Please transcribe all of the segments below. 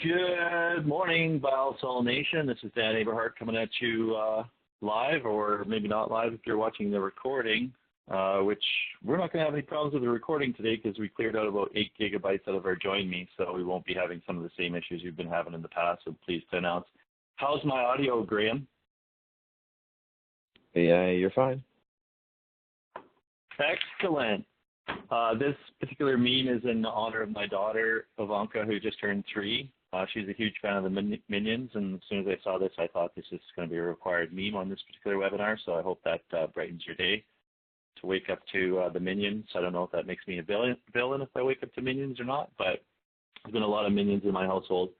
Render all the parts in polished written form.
Good morning, Biosol Nation. This is Dan Aberhart coming at you live, or maybe not live if you're watching the recording, which we're not going to have any problems with the recording today because we cleared out about 8 gigabytes out of our Join Me, so we won't be having some of the same issues you've been having in the past, so pleased to announce. How's my audio, Graham? Yeah, you're fine. Excellent. This particular meme is in honor of my daughter, Ivanka, who just turned 3. She's a huge fan of the Minions, and as soon as I saw this, I thought this is going to be a required meme on this particular webinar, so I hope that brightens your day to wake up to the Minions. I don't know if that makes me a villain if I wake up to Minions or not, but there's been a lot of Minions in my household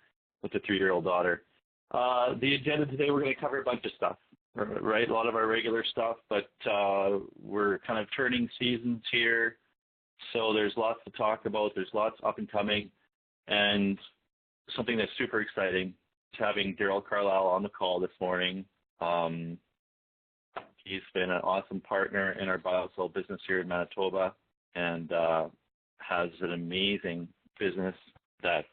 with a 3-year-old daughter. The agenda today, we're going to cover a bunch of stuff, right? A lot of our regular stuff, but we're kind of turning seasons here. So there's lots to talk about. There's lots up and coming. And something that's super exciting is having Daryl Carlisle on the call this morning. He's been an awesome partner in our Biosol business here in Manitoba and has an amazing business that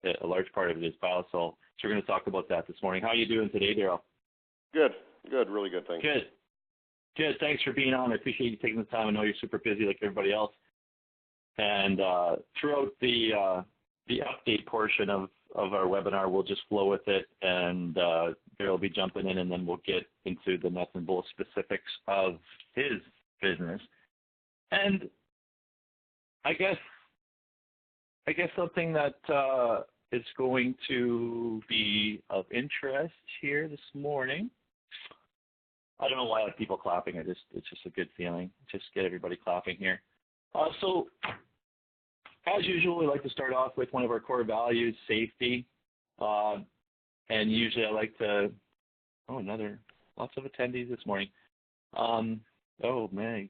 a large part of it is Biosol. So we're going to talk about that this morning. How are you doing today, Daryl? Good. Really good. Thanks. Good. Thanks for being on. I appreciate you taking the time. I know you're super busy like everybody else. And throughout the update portion of our webinar, we'll just flow with it, and Daryl will be jumping in, and then we'll get into the nuts and bolts specifics of his business. And I guess something that is going to be of interest here this morning. I don't know why I have people clapping. It's just a good feeling. Just get everybody clapping here. So, as usual, we like to start off with one of our core values, safety. And usually I like to, lots of attendees this morning. Oh, man,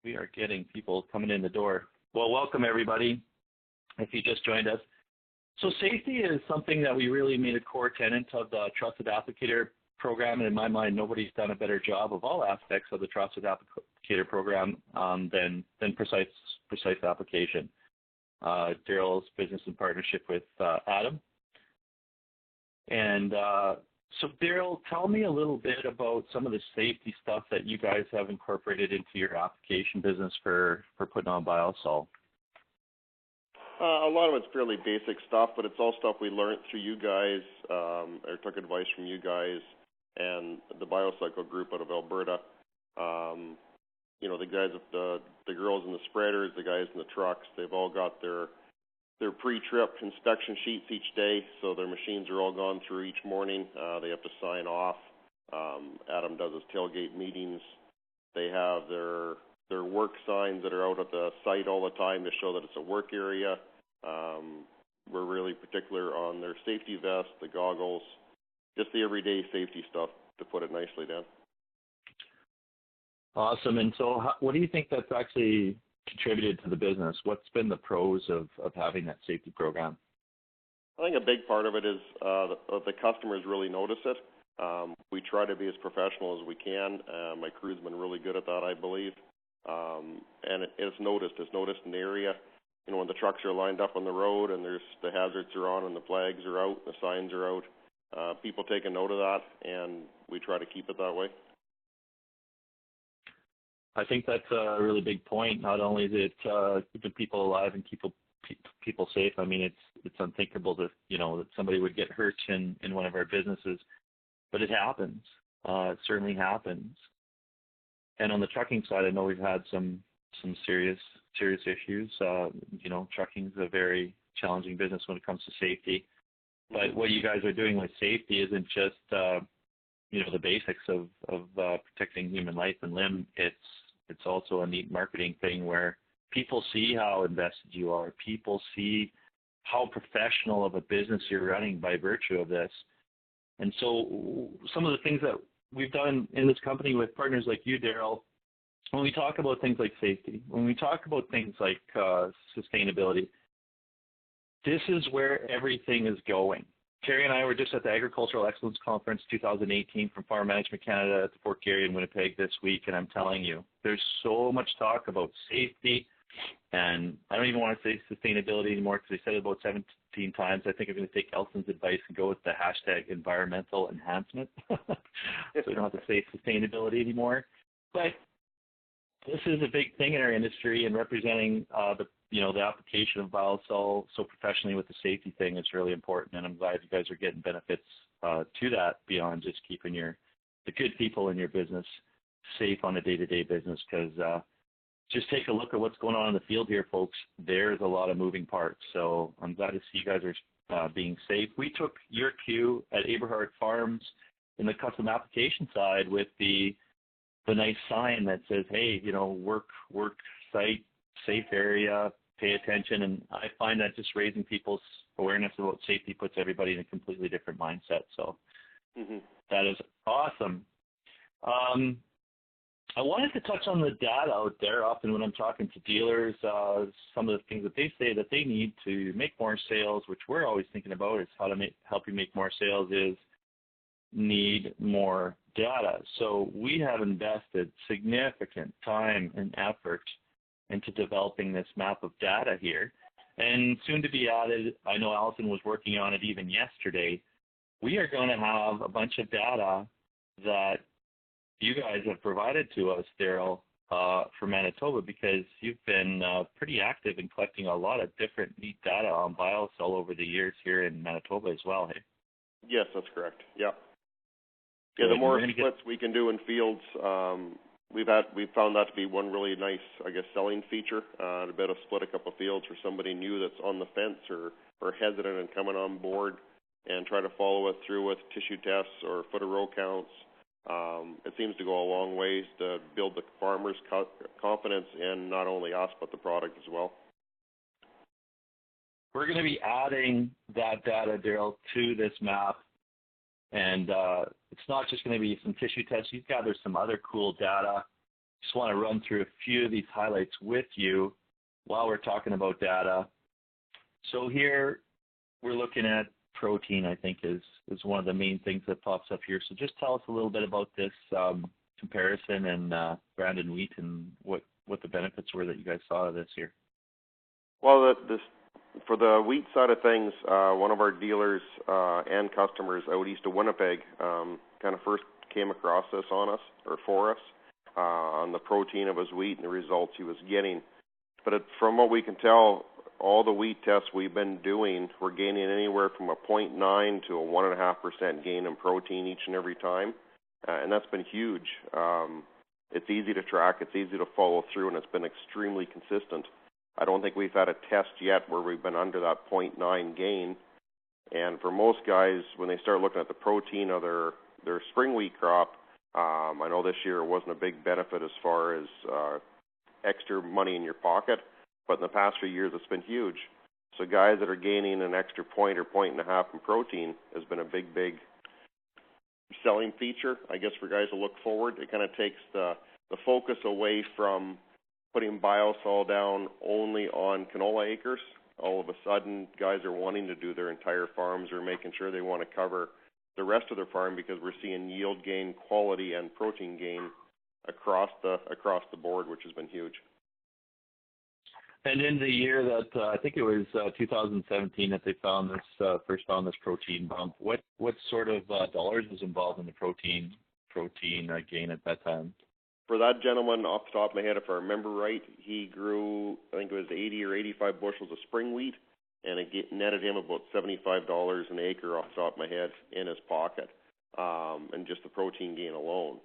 we are getting people coming in the door. Well, welcome, everybody, if you just joined us. So safety is something that we really made a core tenet of the Trusted Applicator program, and in my mind, nobody's done a better job of all aspects of the Trusted Applicator program than precise application. Daryl's business in partnership with Adam. And so Daryl, tell me a little bit about some of the safety stuff that you guys have incorporated into your application business for putting on Biosol. A lot of it's fairly basic stuff, but it's all stuff we learned through you guys, or took advice from you guys and the Biocycle group out of Alberta. The guys, the girls in the spreaders, the guys in the trucks, they've all got their pre-trip inspection sheets each day, so their machines are all gone through each morning. They have to sign off. Adam does his tailgate meetings. They have their work signs that are out at the site all the time to show that it's a work area. We're really particular on their safety vest, the goggles, just the everyday safety stuff, to put it nicely, Dan. Awesome. And so what do you think that's actually contributed to the business? What's been the pros of having that safety program? I think a big part of it is the customers really notice it. We try to be as professional as we can. My crew's been really good at that, I believe. And it's noticed. It's noticed in the area. When the trucks are lined up on the road and the hazards are on and the flags are out, the signs are out, people take a note of that, and we try to keep it that way. I think that's a really big point. Not only is it keeping people alive and keep people safe. I mean, it's unthinkable that that somebody would get hurt in one of our businesses, but it happens. It certainly happens. And on the trucking side, I know we've had some serious issues. Trucking is a very challenging business when it comes to safety. But what you guys are doing with safety isn't just the basics of protecting human life and limb. It's also a neat marketing thing where people see how invested you are. People see how professional of a business you're running by virtue of this. And so some of the things that we've done in this company with partners like you, Daryl, when we talk about things like safety, when we talk about things like sustainability, this is where everything is going. Terry and I were just at the Agricultural Excellence Conference 2018 from Farm Management Canada at the Fort Garry in Winnipeg this week, and I'm telling you, there's so much talk about safety And I don't even want to say sustainability anymore because they said it about 17 times. I think I'm going to take Elson's advice and go with the hashtag environmental enhancement. So we don't have to say sustainability anymore. But this is a big thing in our industry, and representing the application of biosol so professionally with the safety thing is really important. And I'm glad you guys are getting benefits to that beyond just keeping the good people in your business safe on a day-to-day business, because just take a look at what's going on in the field here, folks. There's a lot of moving parts. So I'm glad to see you guys are being safe. We took your cue at Aberhart Farms in the custom application side with the nice sign that says, hey, work site, safe area, pay attention. And I find that just raising people's awareness about safety puts everybody in a completely different mindset. So that is awesome. I wanted to touch on the data out there. Often when I'm talking to dealers, some of the things that they say that they need to make more sales, which we're always thinking about is how to help you make more sales, is need more data. So we have invested significant time and effort into developing this map of data here. And soon to be added, I know Allison was working on it even yesterday, we are going to have a bunch of data that you guys have provided to us, Daryl, for Manitoba, because you've been pretty active in collecting a lot of different neat data on biosol over the years here in Manitoba as well, hey? Yes, that's correct. Yeah. Yeah, the more splits we can do in fields, we've found that to be one really nice, selling feature. To be able to split a couple of fields for somebody new that's on the fence or hesitant and coming on board, and try to follow it through with tissue tests or foot of row counts. It seems to go a long ways to build the farmers' confidence in not only us but the product as well. We're going to be adding that data, Daryl, to this map. And it's not just going to be some tissue tests. You've gathered some other cool data. Just want to run through a few of these highlights with you while we're talking about data. So here we're looking at protein, I think, is one of the main things that pops up here. So just tell us a little bit about this comparison and Brandon Wheat and what the benefits were that you guys saw this year. Well, for the wheat side of things, one of our dealers and customers out east of Winnipeg kind of first came across this for us on the protein of his wheat and the results he was getting. But from what we can tell, all the wheat tests we've been doing, we're gaining anywhere from a 0.9 to a 1.5% gain in protein each and every time, and that's been huge. It's easy to track, it's easy to follow through, and it's been extremely consistent. I don't think we've had a test yet where we've been under that 0.9 gain. And for most guys, when they start looking at the protein of their spring wheat crop, I know this year it wasn't a big benefit as far as extra money in your pocket, but in the past few years it's been huge. So guys that are gaining an extra point or 1.5 in protein has been a big selling feature, for guys to look forward. It kind of takes the focus away from putting biosol down only on canola acres. All of a sudden, guys are wanting to do their entire farms or making sure they want to cover the rest of their farm because we're seeing yield gain, quality, and protein gain across the board, which has been huge. And in the year that I think it was 2017 that they found this first found this protein bump, what sort of dollars was involved in the protein gain at that time? For that gentleman, off the top of my head, if I remember right, he grew, I think it was 80 or 85 bushels of spring wheat, and it netted him about $75 an acre off the top of my head in his pocket, and just the protein gain alone.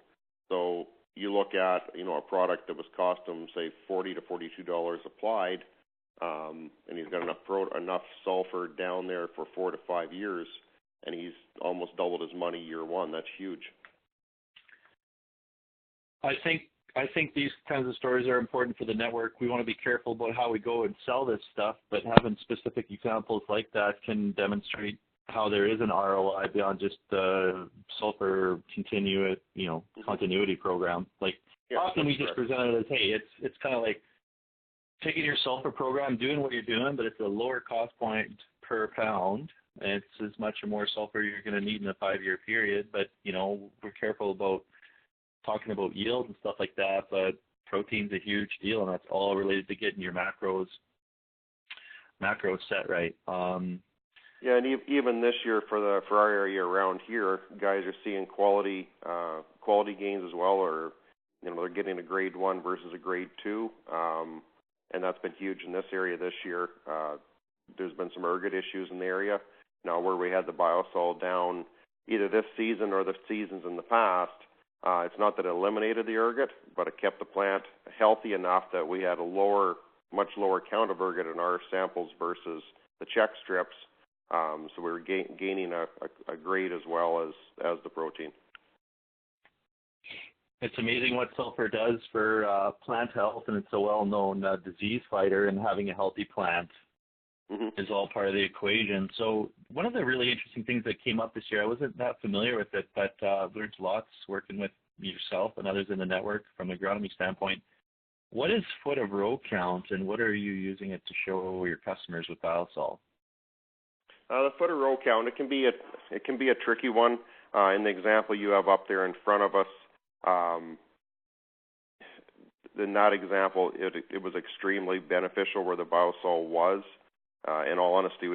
So you look at, a product that was cost him, say, $40 to $42 applied, and he's got enough sulfur down there for 4 to 5 years, and he's almost doubled his money year one. That's huge. I think these kinds of stories are important for the network. We want to be careful about how we go and sell this stuff, but having specific examples like that can demonstrate how there is an ROI beyond just the sulfur continuity program. Often we just present it as, hey, it's kind of like taking your sulfur program, doing what you're doing, but it's a lower cost point per pound. It's as much or more sulfur you're going to need in a 5-year period, but we're careful about talking about yield and stuff like that, but protein's a huge deal, and that's all related to getting your macros set right. Yeah, and even this year for our area around here, guys are seeing quality gains as well, or they're getting a grade 1 versus a grade 2, and that's been huge in this area this year. There's been some ergot issues in the area. Now, where we had the biosol down either this season or the seasons in the past, it's not that it eliminated the ergot, but it kept the plant healthy enough that we had a much lower count of ergot in our samples versus the check strips. So we were gaining a grade as well as the protein. It's amazing what sulfur does for plant health, and it's a well-known disease fighter, and having a healthy plant is all part of the equation. So one of the really interesting things that came up this year, I wasn't that familiar with it, but I've learned lots working with yourself and others in the network from an agronomy standpoint. What is foot of row count, and what are you using it to show your customers with biosol? The foot of row count, it can be a tricky one. In the example you have up there in front of us, in that example, it was extremely beneficial where the biosol was. In all honesty,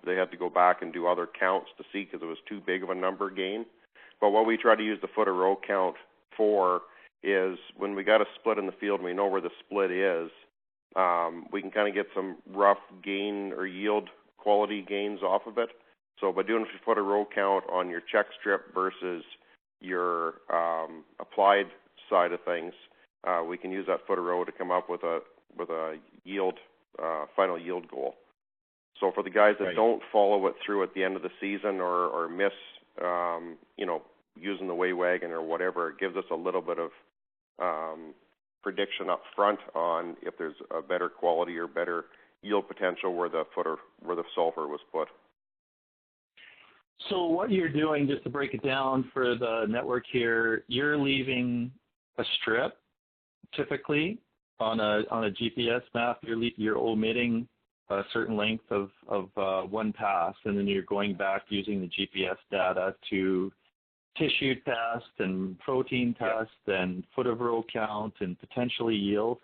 they had to go back and do other counts to see because it was too big of a number gain. But what we try to use the foot of row count for is when we got a split in the field and we know where the split is, we can kind of get some rough gain or yield quality gains off of it. So by doing a foot of row count on your check strip versus your applied side of things, we can use that foot of row to come up with a yield, final yield goal. So for the guys that don't follow it through at the end of the season or miss, using the weigh wagon or whatever, it gives us a little bit of prediction up front on if there's a better quality or better yield potential where the sulfur was put. So what you're doing, just to break it down for the network here, you're leaving a strip typically on a GPS map. You're omitting a certain length of one pass, and then you're going back using the GPS data to tissue test and protein test and foot of row count and potentially yield.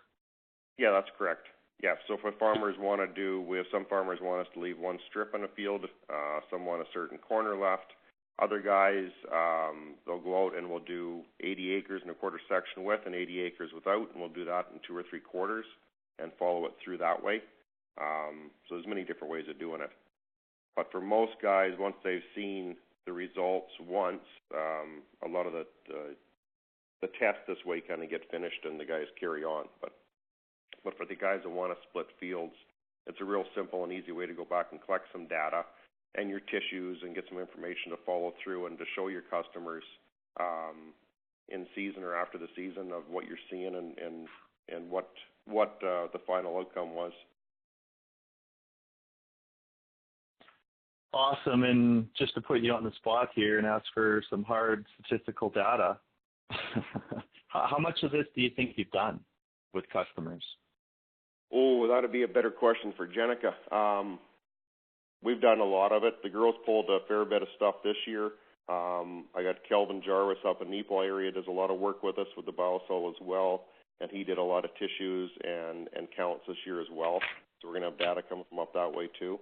Yeah, that's correct. Yeah, so if farmers want to we have some farmers want us to leave one strip in a field, some want a certain corner left. Other guys, they'll go out and we'll do 80 acres in a quarter section with and 80 acres without, and we'll do that in 2 or 3 quarters and follow it through that way. So there's many different ways of doing it. But for most guys, once they've seen the results once, a lot of the tests this way kind of get finished and the guys carry on. But for the guys that want to split fields, it's a real simple and easy way to go back and collect some data and your tissues and get some information to follow through and to show your customers in season or after the season of what you're seeing and what the final outcome was. Awesome. And just to put you on the spot here and ask for some hard statistical data, how much of this do you think you've done with customers? Oh, that would be a better question for Jenica. We've done a lot of it. The girls pulled a fair bit of stuff this year. I got Kelvin Jarvis up in Neepawa area, does a lot of work with us with the biosol as well, and he did a lot of tissues and counts this year as well. So we're going to have data coming from up that way too.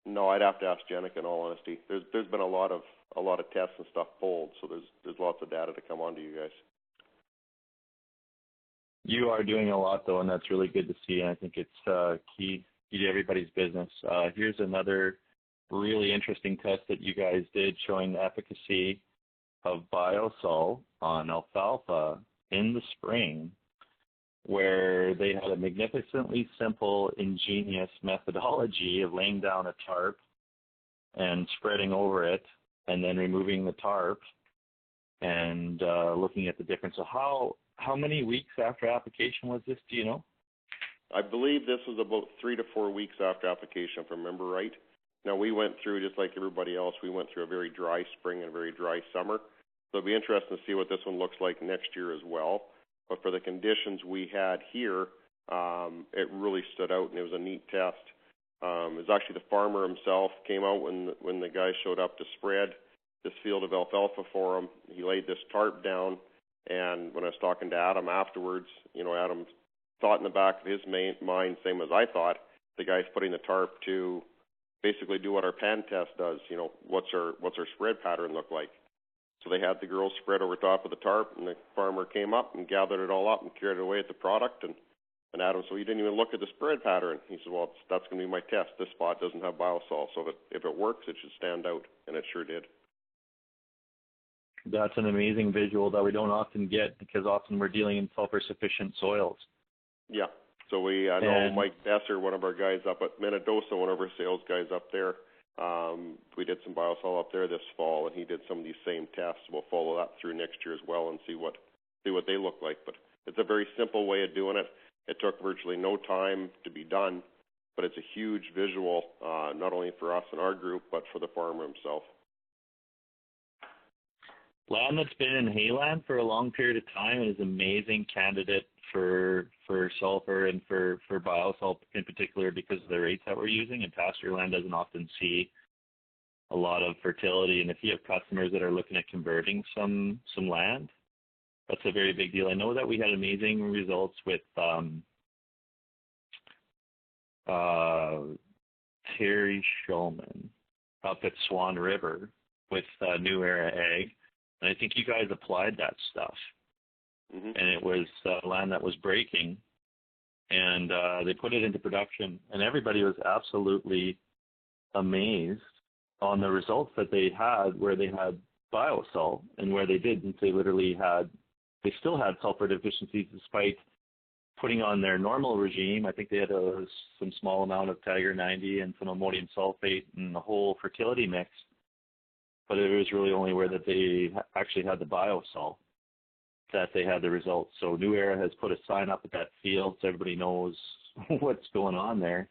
No, I'd have to ask Jenica in all honesty. There's been a lot of tests and stuff pulled, so there's lots of data to come on to you guys. You are doing a lot though, and that's really good to see. And I think it's key to everybody's business. Here's another really interesting test that you guys did showing the efficacy of biosol on alfalfa in the spring, where they had a magnificently simple, ingenious methodology of laying down a tarp and spreading over it and then removing the tarp and looking at the difference. So how many weeks after application was this, do you know? I believe this was about 3 to 4 weeks after application, if I remember right. Now, we went through, just like everybody else, we went through a very dry spring and a very dry summer. So it'll be interesting to see what this one looks like next year as well. But for the conditions we had here, it really stood out, and it was a neat test. It was actually the farmer himself came out when the guy showed up to spread this field of alfalfa for him. He laid this tarp down, And when I was talking to Adam afterwards, Adam thought in the back of his mind, same as I thought, the guy's putting the tarp to basically do what our pan test does. What's our spread pattern look like? So they had the girls spread over top of the tarp, and the farmer came up and gathered it all up and carried it away at the product. And Adam said, well, you didn't even look at the spread pattern. He said, well, that's going to be my test. This spot doesn't have biosol, so if it works, it should stand out, and it sure did. That's an amazing visual that we don't often get, because often we're dealing in sulfur-sufficient soils. Yeah. So I know Mike Besser, one of our guys up at Minnedosa, one of our sales guys up there, we did some biosol up there this fall, and he did some of these same tests. We'll follow that through next year as well and see what they look like. But it's a very simple way of doing it. It took virtually no time to be done, but it's a huge visual, not only for us and our group, but for the farmer himself. Land that's been in hayland for a long period of time is an amazing candidate for sulfur and for biosol in particular, because of the rates that we're using. And pasture land doesn't often see a lot of fertility. And if you have customers that are looking at converting some land, that's a very big deal. I know that we had amazing results with Terry Shulman up at Swan River with New Era Ag. And I think you guys applied that stuff. Mm-hmm. And it was land that was breaking. And they put it into production. And everybody was absolutely amazed on the results that they had, where they had biosol and where they didn't. They still had sulfur deficiencies despite putting on their normal regime. I think they had some small amount of Tiger 90 and some ammonium sulfate and the whole fertility mix. But it was really only where that they actually had the biosol that they had the results. So New Era has put a sign up at that field so everybody knows what's going on there.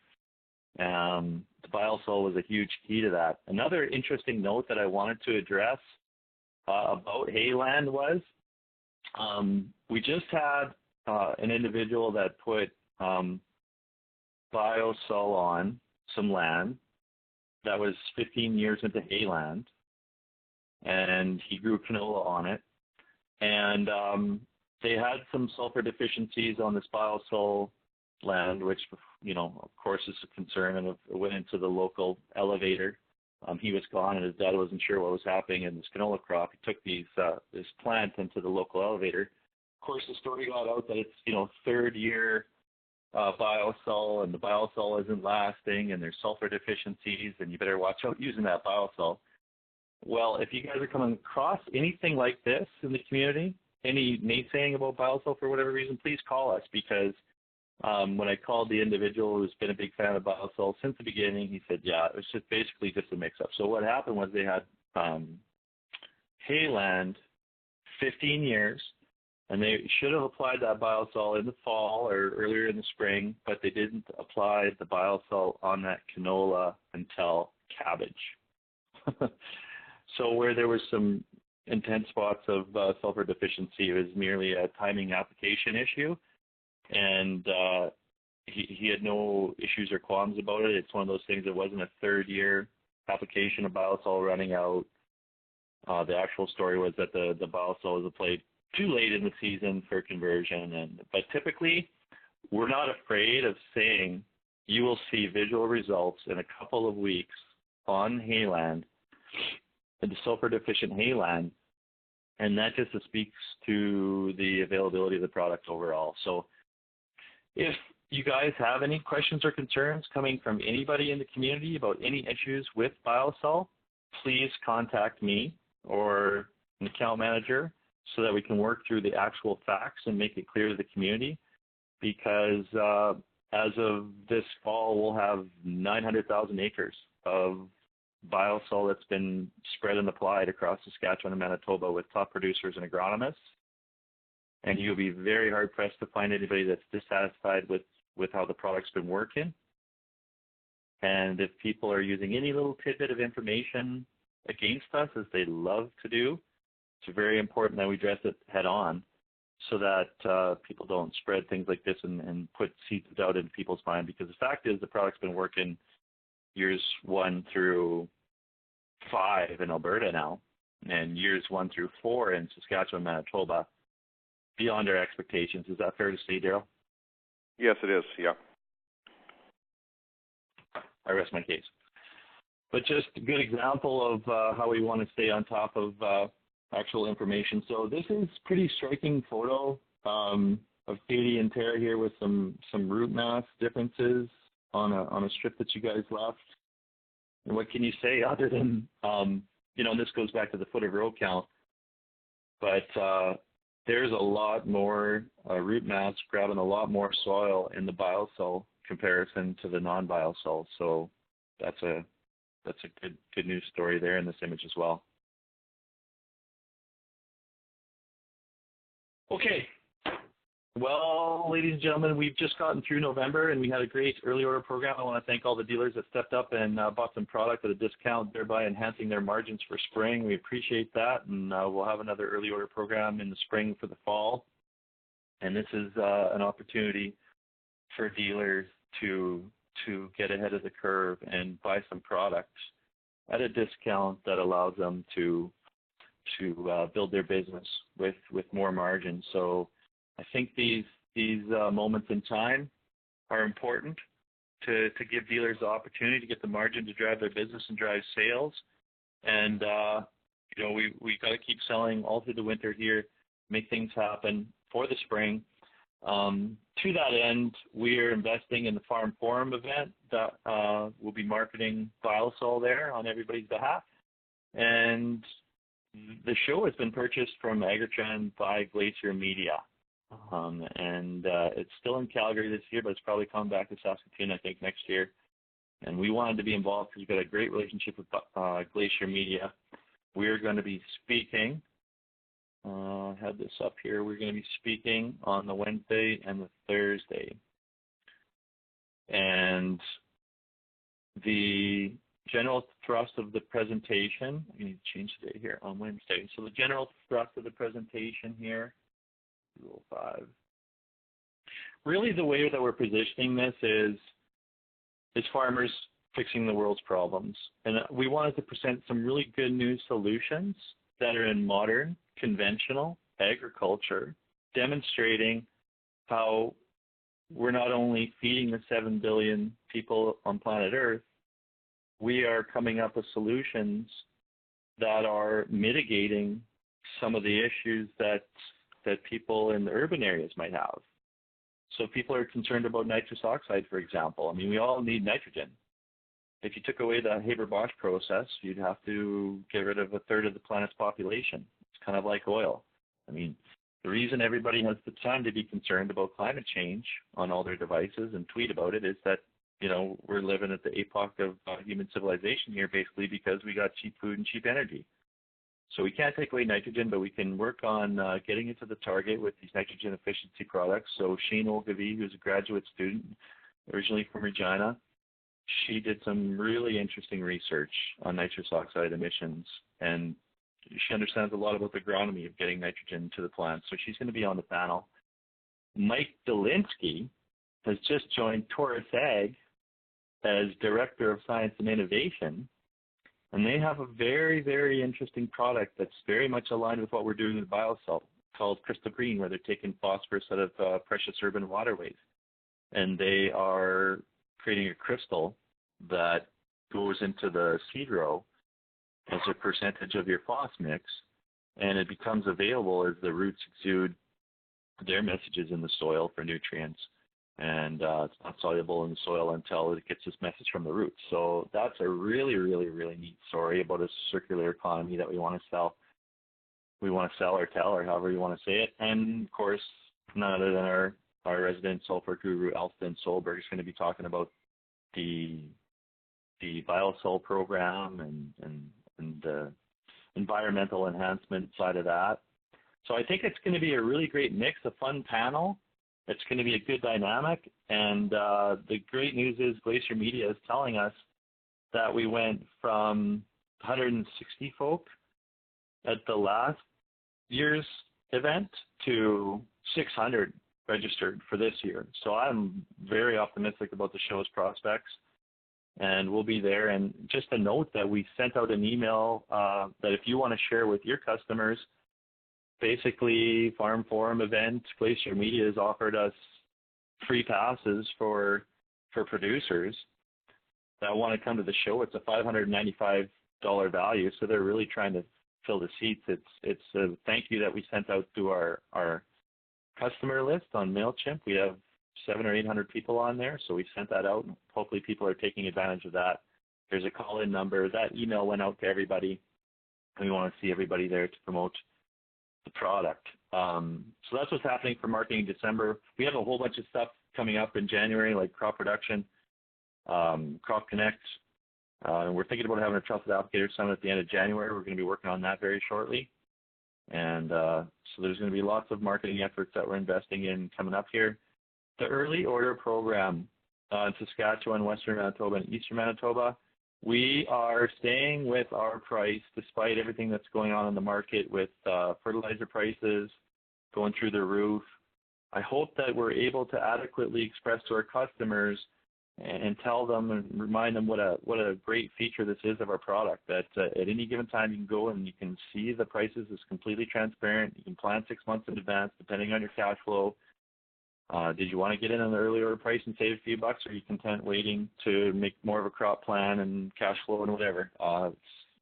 The biosol was a huge key to that. Another interesting note that I wanted to address about hayland was we just had an individual that put biosol on some land that was 15 years into hayland, and he grew canola on it. And they had some sulfur deficiencies on this biosol land, which, of course is a concern, and it went into the local elevator. He was gone, and his dad wasn't sure what was happening in this canola crop. He took this plant into the local elevator. Of course, the story got out that it's, third year biosol, and the biosol isn't lasting, and there's sulfur deficiencies, and you better watch out using that biosol. Well, if you guys are coming across anything like this in the community, any naysaying about biosol for whatever reason, please call us, because when I called the individual who's been a big fan of biosol since the beginning, he said, yeah, it was basically just a mix-up. So what happened was they had hayland 15 years, and they should have applied that biosol in the fall or earlier in the spring, but they didn't apply the biosol on that canola until cabbage. So where there was some intense spots of sulfur deficiency, it was merely a timing application issue, and he had no issues or qualms about it. It's one of those things that wasn't a third-year application of biosol running out. The actual story was that the biosol was applied too late in the season for conversion. But typically, we're not afraid of saying you will see visual results in a couple of weeks on hayland, in the sulfur-deficient hayland, and that just speaks to the availability of the product overall. So if you guys have any questions or concerns coming from anybody in the community about any issues with biosol, please contact me or an account manager so that we can work through the actual facts and make it clear to the community, because as of this fall, we'll have 900,000 acres of biosol that's been spread and applied across Saskatchewan and Manitoba with top producers and agronomists. And you'll be very hard-pressed to find anybody that's dissatisfied with how the product's been working. And if people are using any little tidbit of information against us, as they love to do, it's very important that we address it head-on so that people don't spread things like this and put seeds of doubt into people's mind. Because the fact is the product's been working years 1 through 5 in Alberta now, and years 1 through 4 in Saskatchewan, Manitoba. beyond our expectations. Is that fair to say, Daryl? Yes, it is. Yeah. I rest my case. But just a good example of how we want to stay on top of actual information. So this is pretty striking photo of Katie and Tara here with some root mass differences on a strip that you guys left. And what can you say other than, this goes back to the foot of row count, but there's a lot more root mass grabbing a lot more soil in the biocell comparison to the non-biocell. So that's a good news story there in this image as well. Okay. Well, ladies and gentlemen, we've just gotten through November, and we had a great early order program. I want to thank all the dealers that stepped up and bought some product at a discount, thereby enhancing their margins for spring. We appreciate that, and we'll have another early order program in the spring for the fall. And this is an opportunity for dealers to get ahead of the curve and buy some products at a discount that allows them to build their business with more margin. So I think these moments in time are important to give dealers the opportunity to get the margin to drive their business and drive sales. And we got to keep selling all through the winter here, make things happen for the spring. To that end, we are investing in the Farm Forum event that will be marketing Biosol there on everybody's behalf. And the show has been purchased from Agritrend by Glacier Media. And it's still in Calgary this year, but it's probably coming back to Saskatoon, I think, next year. And we wanted to be involved because we've got a great relationship with Glacier Media. We're going to be speaking, I had this up here, we're going to be speaking on the Wednesday and the Thursday. And the general thrust of the presentation, I need to change the date here, on Wednesday. So the general thrust of the presentation here, Rule 5. Really the way that we're positioning this is farmers fixing the world's problems. And we wanted to present some really good new solutions that are in modern, conventional agriculture, demonstrating how we're not only feeding the 7 billion people on planet Earth, we are coming up with solutions that are mitigating some of the issues that people in the urban areas might have. So people are concerned about nitrous oxide, for example. I mean, we all need nitrogen. If you took away the Haber-Bosch process, you'd have to get rid of a third of the planet's population. It's kind of like oil. I mean, the reason everybody has the time to be concerned about climate change on all their devices and tweet about it is that, we're living at the epoch of human civilization here, basically, because we got cheap food and cheap energy. So we can't take away nitrogen, but we can work on getting it to the target with these nitrogen efficiency products. So Shane Ogilvie, who's a graduate student originally from Regina, she did some really interesting research on nitrous oxide emissions, and she understands a lot about the agronomy of getting nitrogen to the plants. So she's going to be on the panel. Mike Dolinsky has just joined Taurus Ag as Director of Science and Innovation. And they have a very, very interesting product that's very much aligned with what we're doing with Biosol, called Crystal Green, where they're taking phosphorus out of precious urban waterways. And they are creating a crystal that goes into the seed row as a percentage of your phos mix, and it becomes available as the roots exude their messages in the soil for nutrients. And it's not soluble in the soil until it gets this message from the roots. So that's a really, really, really neat story about a circular economy that we want to sell. We want to sell or tell, or however you want to say it. And, of course, none other than our resident sulfur guru, Alston Solberg, is going to be talking about the Biosol program and the environmental enhancement side of that. So I think it's going to be a really great mix, a fun panel. It's going to be a good dynamic, and the great news is Glacier Media is telling us that we went from 160 folk at the last year's event to 600 registered for this year. So I'm very optimistic about the show's prospects, and we'll be there. And just a note that we sent out an email that if you want to share with your customers basically Farm Forum event, Glacier Media has offered us free passes for producers that want to come to the show. It's a $595 value, so they're really trying to fill the seats. It's a thank you that we sent out to our customer list on MailChimp. We have 700 or 800 people on there, so we sent that out. Hopefully people are taking advantage of that. There's a call-in number. That email went out to everybody, and we want to see everybody there to promote the product. So that's what's happening for marketing in December. We have a whole bunch of stuff coming up in January, like crop production, Crop Connect. And we're thinking about having a Trusted Applicator Summit at the end of January. We're going to be working on that very shortly. And so there's going to be lots of marketing efforts that we're investing in coming up here. The early order program in Saskatchewan, Western Manitoba, and Eastern Manitoba, we are staying with our price despite everything that's going on in the market with fertilizer prices going through the roof. I hope that we're able to adequately express to our customers and tell them and remind them what a great feature this is of our product, that at any given time you can go and you can see the prices. It's completely transparent. You can plan 6 months in advance depending on your cash flow. Did you want to get in on the early order price and save a few bucks, or are you content waiting to make more of a crop plan and cash flow and whatever?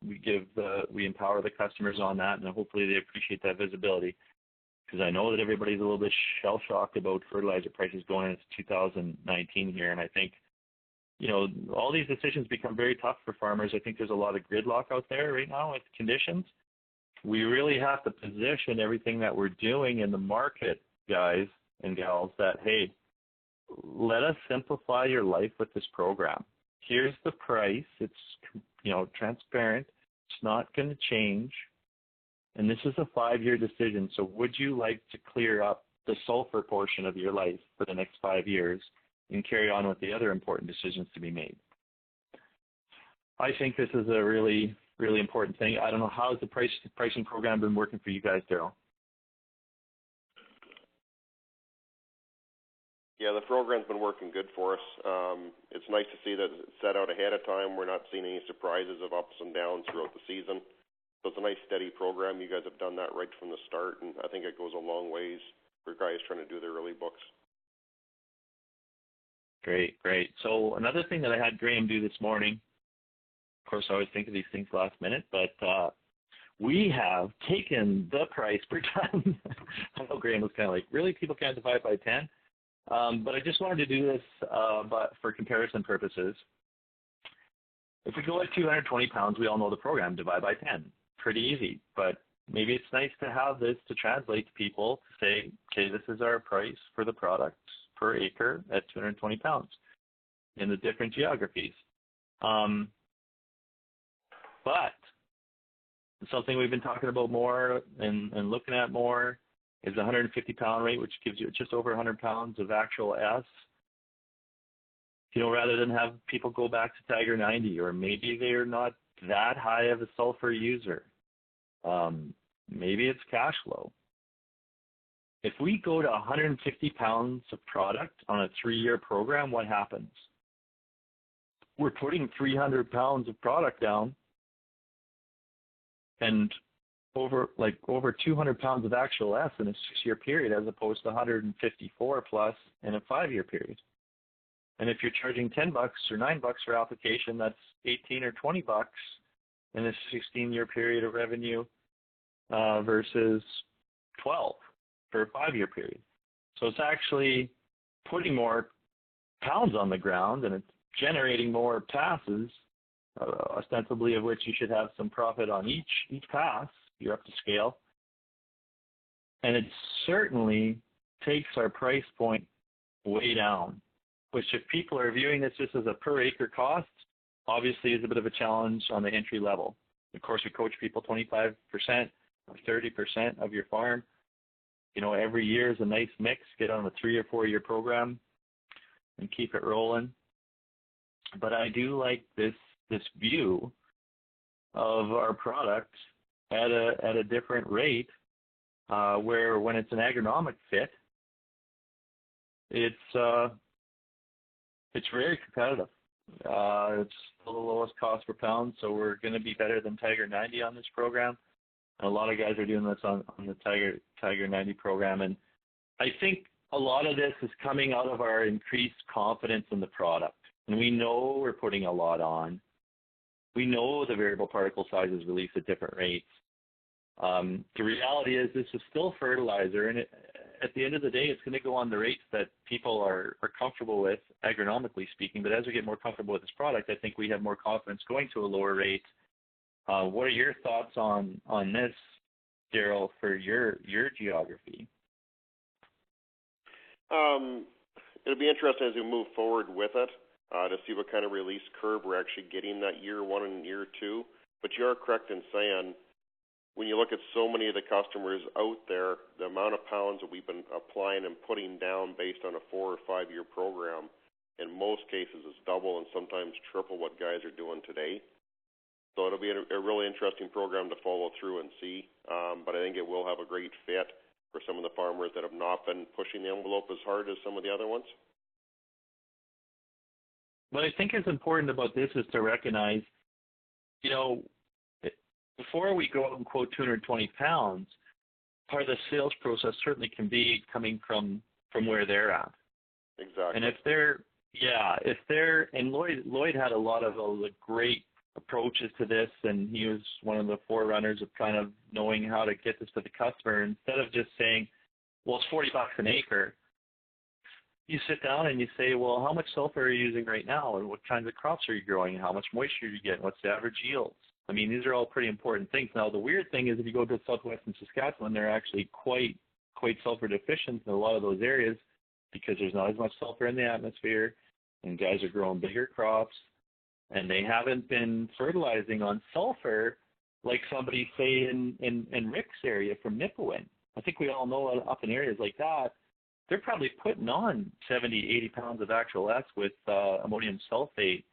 We empower the customers on that, and hopefully they appreciate that visibility, because I know that everybody's a little bit shell-shocked about fertilizer prices going into 2019 here, and I think, all these decisions become very tough for farmers. I think there's a lot of gridlock out there right now with conditions. We really have to position everything that we're doing in the market, guys and gals, that, hey, let us simplify your life with this program. Here's the price. It's, transparent. It's not going to change. And this is a 5-year decision. So would you like to clear up the sulfur portion of your life for the next 5 years and carry on with the other important decisions to be made? I think this is a really, really important thing. I don't know, how has the pricing program been working for you guys, Daryl? Yeah, the program's been working good for us. It's nice to see that it's set out ahead of time. We're not seeing any surprises of ups and downs throughout the season. So it's a nice, steady program. You guys have done that right from the start, and I think it goes a long ways for guys trying to do their early books. Great. So another thing that I had Graham do this morning, of course I always think of these things last minute, but we have taken the price per ton. I know Graham was kind of like, really, people can't divide by 10? But I just wanted to do this but for comparison purposes. If we go at 220 pounds, we all know the program, divide by 10. Pretty easy, but maybe it's nice to have this to translate to people to say, okay, this is our price for the product per acre at 220 pounds in the different geographies. But something we've been talking about more and looking at more is the 150-pound rate, which gives you just over 100 pounds of actual S. Rather than have people go back to Tiger 90, or maybe they're not that high of a sulfur user. Maybe it's cash flow. If we go to 150 pounds of product on a 3-year program, what happens? We're putting 300 pounds of product down and over 200 pounds of actual S in a 6-year period, as opposed to 154 plus in a 5-year period. And if you're charging $10 or $9 for application, that's 18 or 20 bucks in a 16-year period of revenue versus 12 for a 5-year period. So it's actually putting more pounds on the ground, and it's generating more passes, ostensibly of which you should have some profit on each pass. You're up to scale. And it certainly takes our price point way down, which, if people are viewing this just as a per acre cost, obviously is a bit of a challenge on the entry level. Of course, we coach people 25% or 30% of your farm. Every year is a nice mix. Get on a 3 or 4 year program and keep it rolling. But I do like this view of our product at a different rate, where when it's an agronomic fit, it's very competitive. It's the lowest cost per pound, so we're going to be better than Tiger 90 on this program. And a lot of guys are doing this on the Tiger 90 program. And I think a lot of this is coming out of our increased confidence in the product. And we know we're putting a lot on. We know the variable particle size is released at different rates. The reality is this is still fertilizer, and at the end of the day, it's going to go on the rates that people are comfortable with, agronomically speaking. But as we get more comfortable with this product, I think we have more confidence going to a lower rate. What are your thoughts on this, Daryl, for your geography? It'll be interesting as we move forward with it to see what kind of release curve we're actually getting that year one and year two. But you are correct in saying, when you look at so many of the customers out there, the amount of pounds that we've been applying and putting down based on a 4 or 5 year program, in most cases is double and sometimes triple what guys are doing today. So it'll be a really interesting program to follow through and see. But I think it will have a great fit for some of the farmers that have not been pushing the envelope as hard as some of the other ones. What I think is important about this is to recognize, before we go out and quote 220 pounds, part of the sales process certainly can be coming from where they're at. Exactly. And and Lloyd had a lot of great approaches to this, and he was one of the forerunners of kind of knowing how to get this to the customer. Instead of just saying, well, it's $40 an acre, you sit down and you say, well, how much sulfur are you using right now, and what kinds of crops are you growing, how much moisture are you getting, what's the average yields? I mean, these are all pretty important things. Now, the weird thing is if you go to southwestern Saskatchewan, they're actually quite sulfur deficient in a lot of those areas because there's not as much sulfur in the atmosphere, and guys are growing bigger crops, and they haven't been fertilizing on sulfur like somebody, say, in Rick's area from Nipawin. I think we all know up in areas like that, they're probably putting on 70, 80 pounds of actual S with ammonium sulfate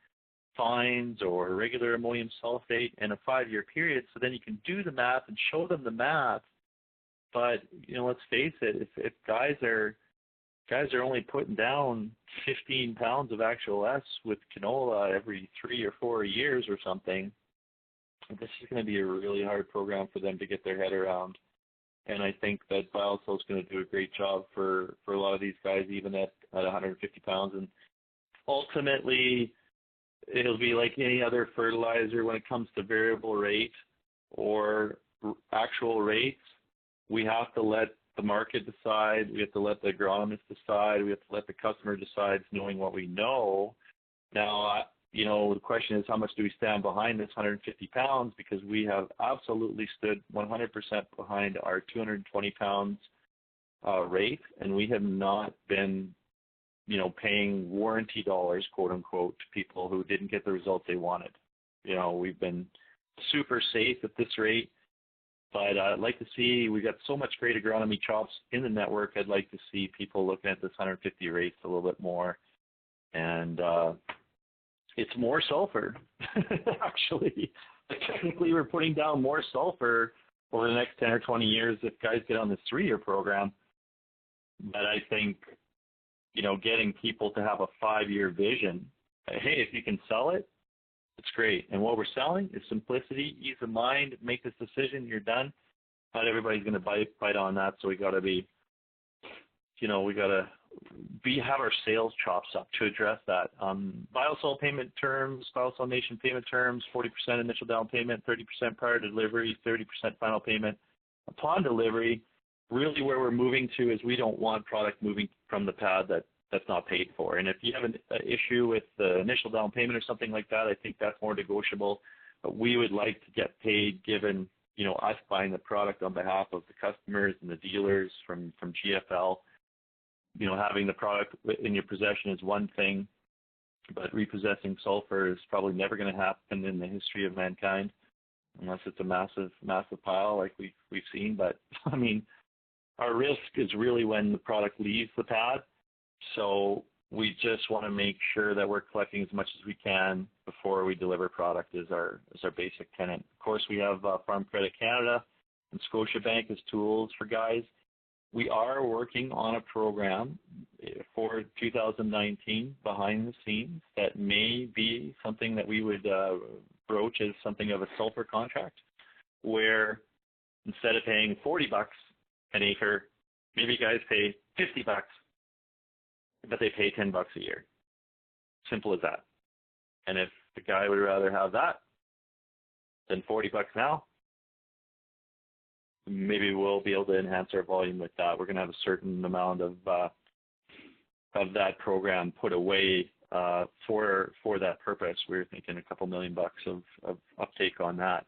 fines or regular ammonium sulfate in a 5-year period. So then you can do the math and show them the math. But, let's face it, if guys are only putting down 15 pounds of actual S with canola every 3 or 4 years or something, this is going to be a really hard program for them to get their head around. And I think that BioSol is going to do a great job for a lot of these guys, even at 150 pounds. And ultimately, it'll be like any other fertilizer when it comes to variable rate or actual rates. We have to let the market decide. We have to let the agronomist decide. We have to let the customer decide, knowing what we know. Now, the question is, how much do we stand behind this 150 pounds? Because we have absolutely stood 100% behind our 220 pounds rate, and we have not been, paying warranty dollars, quote unquote, to people who didn't get the results they wanted. We've been super safe at this rate, but I'd like to see, we got so much great agronomy chops in the network, I'd like to see people looking at this 150 rates a little bit more. And it's more sulfur, actually. Technically, we're putting down more sulfur over the next 10 or 20 years if guys get on this 3-year program. But I think, getting people to have a 5-year vision, hey, if you can sell it, it's great. And what we're selling is simplicity, ease of mind, make this decision, you're done. Not everybody's going to bite on that, so we got to be, have our sales chops up to address that. BioSol payment terms, BioSol Nation payment terms, 40% initial down payment, 30% prior to delivery, 30% final payment upon delivery. Really where we're moving to is we don't want product moving from the pad that's not paid for. And if you have an issue with the initial down payment or something like that, I think that's more negotiable. But we would like to get paid given, us buying the product on behalf of the customers and the dealers from GFL. Having the product in your possession is one thing, but repossessing sulfur is probably never going to happen in the history of mankind, unless it's a massive, massive pile like we've seen. But I mean, our risk is really when the product leaves the pad. So we just want to make sure that we're collecting as much as we can before we deliver product is our basic tenet. Of course, we have Farm Credit Canada and Scotiabank as tools for guys. We are working on a program for 2019 behind the scenes that may be something that we would broach as something of a sulfur contract, where instead of paying $40 an acre, maybe you guys pay $50, but they pay $10 a year. Simple as that. And if the guy would rather have that than $40 now, maybe we'll be able to enhance our volume with that. We're going to have a certain amount of that program put away for that purpose. We're thinking a couple $1 million of uptake on that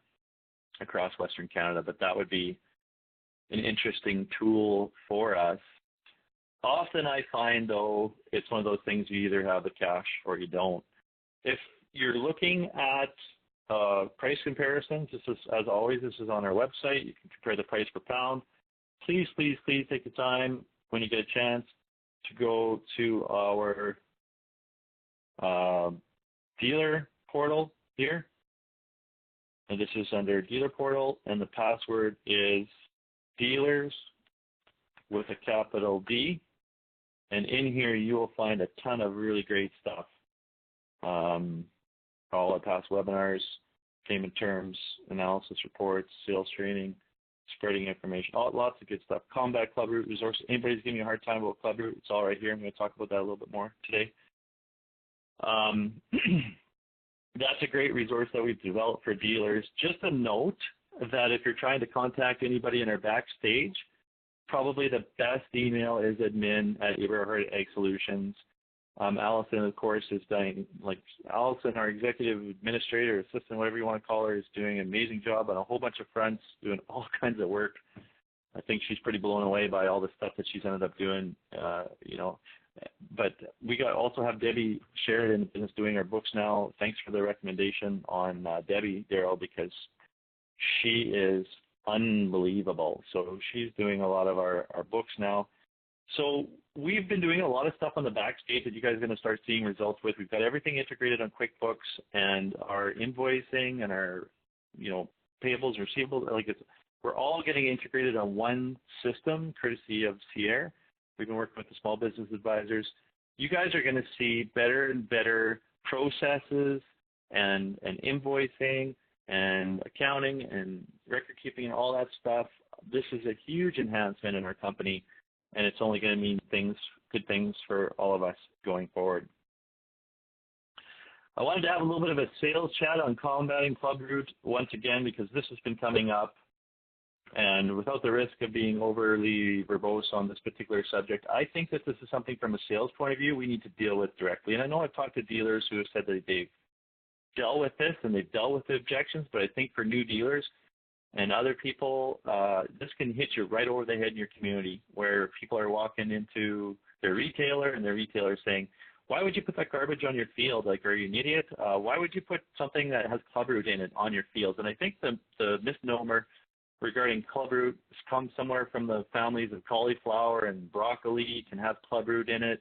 across Western Canada, but that would be an interesting tool for us. Often I find, though, it's one of those things you either have the cash or you don't. If you're looking at price comparisons, as always, this is on our website. You can compare the price per pound. Please, please, please take the time when you get a chance to go to our dealer portal here. And this is under dealer portal, and the password is dealers with a capital D. And in here you will find a ton of really great stuff. All our past webinars, payment terms, analysis reports, sales training, spreading information, lots of good stuff. Combat Club Root resources. Anybody's giving you a hard time about Club Root, it's all right here. I'm going to talk about that a little bit more today. That's a great resource that we've developed for dealers. Just a note that if you're trying to contact anybody in our backstage, probably the best email is admin@Eberhard-Ag-Solutions. Allison, of course, is doing, Allison, our executive administrator, assistant, whatever you want to call her, is doing an amazing job on a whole bunch of fronts, doing all kinds of work. I think she's pretty blown away by all the stuff that she's ended up doing, But we also have Debbie Sheridan is doing our books now. Thanks for the recommendation on Debbie, Daryl, because she is unbelievable. So she's doing a lot of our books now. So we've been doing a lot of stuff on the backstage that you guys are going to start seeing results with. We've got everything integrated on QuickBooks, and our invoicing and our, payables, receivables, we're all getting integrated on one system, courtesy of Sierre. We've been working with the small business advisors. You guys are going to see better and better processes and invoicing and accounting and record keeping and all that stuff. This is a huge enhancement in our company, and it's only going to mean good things for all of us going forward. I wanted to have a little bit of a sales chat on combating Club Root once again, because this has been coming up, and without the risk of being overly verbose on this particular subject, I think that this is something from a sales point of view we need to deal with directly. And I know I've talked to dealers who have said that they've dealt with this and they've dealt with the objections, but I think for new dealers and other people, this can hit you right over the head in your community, where people are walking into their retailer and their retailer is saying, why would you put that garbage on your field? Like, are you an idiot? Why would you put something that has Club Root in it on your field? And I think the misnomer regarding Club Root comes somewhere from the families of cauliflower and broccoli can have Club Root in it,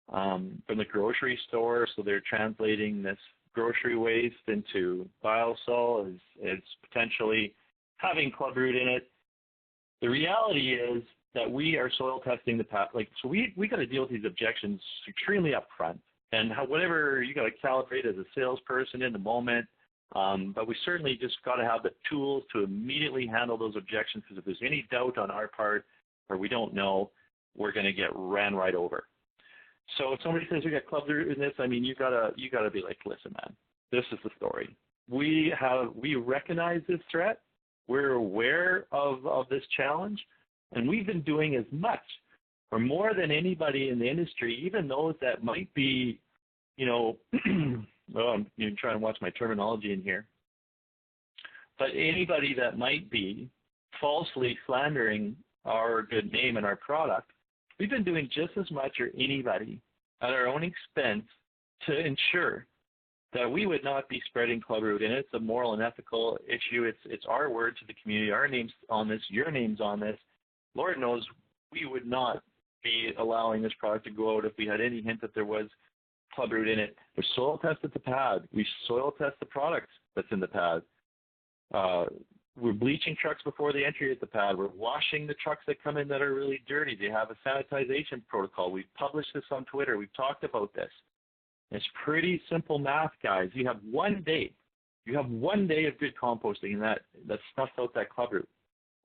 from the grocery store. So they're translating this grocery waste into biosol as potentially having Club Root in it. The reality is that we are soil testing the path. So we got to deal with these objections extremely upfront, and whatever you got to calibrate as a salesperson in the moment. But we certainly just got to have the tools to immediately handle those objections, because if there's any doubt on our part or we don't know, we're going to get ran right over. So if somebody says we got Club Root in this, I mean, you gotta be like, listen, man, this is the story. We recognize this threat. We're aware of this challenge, and we've been doing as much or more than anybody in the industry, even those that might be, well, I'm trying to watch my terminology in here, but anybody that might be falsely slandering our good name and our product, we've been doing just as much or anybody at our own expense to ensure that we would not be spreading Club Root. And it's a moral and ethical issue. It's our word to the community. Our name's on this. Your name's on this. Lord knows we would not be allowing this product to go out if we had any hint that there was Club Root in it. We soil tested the pad. We soil test the product that's in the pad. We're bleaching trucks before they enter at the pad. We're washing the trucks that come in that are really dirty. They have a sanitization protocol. We've published this on Twitter. We've talked about this. It's pretty simple math, guys. You have 1 day. You have 1 day of good composting, and that snuffs out that Club Root.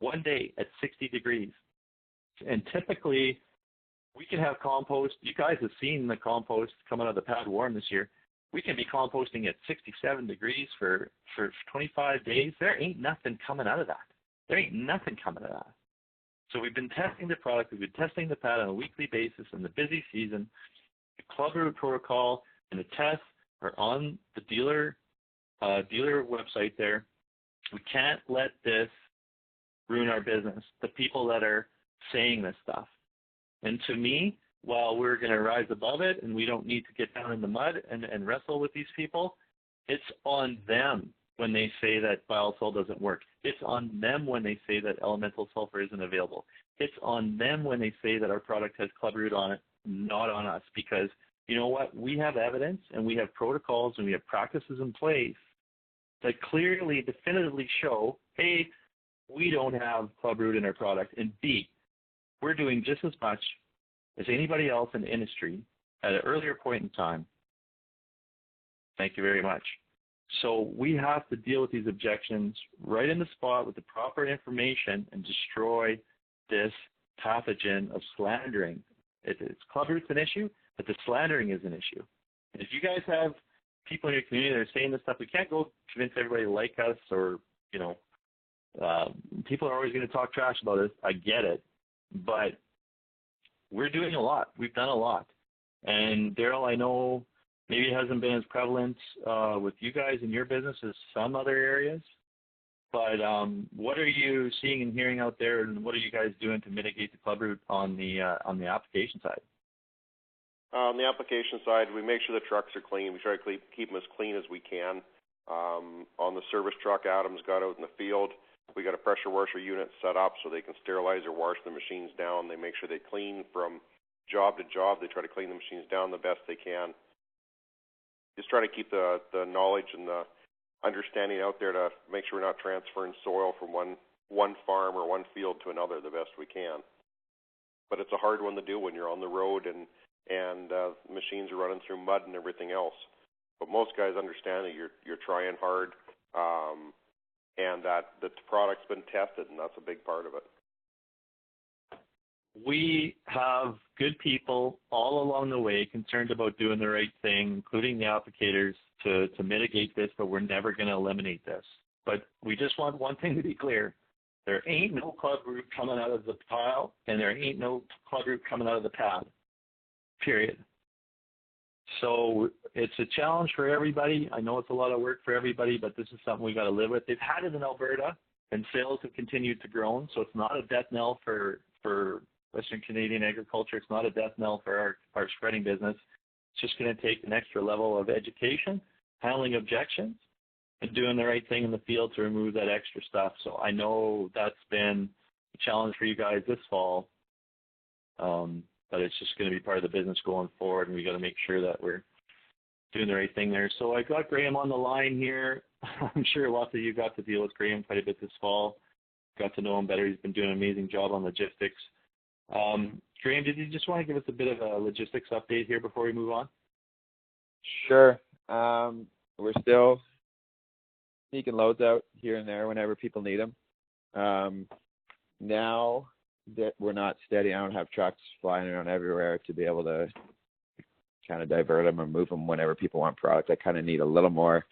one day at 60 degrees. And typically, we can have compost. You guys have seen the compost coming out of the pad warm this year. We can be composting at 67 degrees for 25 days. There ain't nothing coming out of that. There ain't nothing coming out of that. So we've been testing the product. We've been testing the pad on a weekly basis in the busy season. The Club Root protocol and the tests are on the dealer website there. We can't let this ruin our business, the people that are saying this stuff. And to me, while we're going to rise above it and we don't need to get down in the mud and wrestle with these people, it's on them when they say that Biosol doesn't work. It's on them when they say that elemental sulfur isn't available. It's on them when they say that our product has Club Root on it, not on us, because you know what? We have evidence and we have protocols and we have practices in place that clearly, definitively show, A, we don't have Club Root in our product, and B, we're doing just as much as anybody else in the industry at an earlier point in time. Thank you very much. So we have to deal with these objections right in the spot with the proper information and destroy this pathogen of slandering. It's Club Root's an issue, but the slandering is an issue. And if you guys have people in your community that are saying this stuff, we can't go convince everybody to like us or, people are always going to talk trash about us. I get it. But we're doing a lot. We've done a lot. And Daryl, I know maybe it hasn't been as prevalent with you guys in your business as some other areas. But what are you seeing and hearing out there, and what are you guys doing to mitigate the Club Root on the application side? On the application side, we make sure the trucks are clean. We try to keep them as clean as we can. On the service truck Adam's got out in the field, we got a pressure washer unit set up so they can sterilize or wash the machines down. They make sure they clean from job to job. They try to clean the machines down the best they can. Just try to keep the knowledge and the understanding out there to make sure we're not transferring soil from one farm or one field to another the best we can. But it's a hard one to do when you're on the road and machines are running through mud and everything else. But most guys understand that you're trying hard, and that the product's been tested, and that's a big part of it. We have good people all along the way concerned about doing the right thing, including the applicators, to mitigate this, but we're never going to eliminate this. But we just want one thing to be clear. There ain't no Club Root coming out of the pile, and there ain't no Club Root coming out of the pad, period. So it's a challenge for everybody. I know it's a lot of work for everybody, but this is something we got to live with. They've had it in Alberta, and sales have continued to grow, so it's not a death knell for Western Canadian agriculture. It's not a death knell for our spreading business. It's just going to take an extra level of education, handling objections, and doing the right thing in the field to remove that extra stuff. So I know that's been a challenge for you guys this fall, but it's just going to be part of the business going forward, and we got to make sure that we're doing the right thing there. So I got Graham on the line here. I'm sure lots of you got to deal with Graham quite a bit this fall. Got to know him better. He's been doing an amazing job on logistics. Graham, did you just want to give us a bit of a logistics update here before we move on? Sure. We're still sneaking loads out here and there whenever people need them. Now that we're not steady, I don't have trucks flying around everywhere to be able to kind of divert them or move them whenever people want product. I kind of need a little more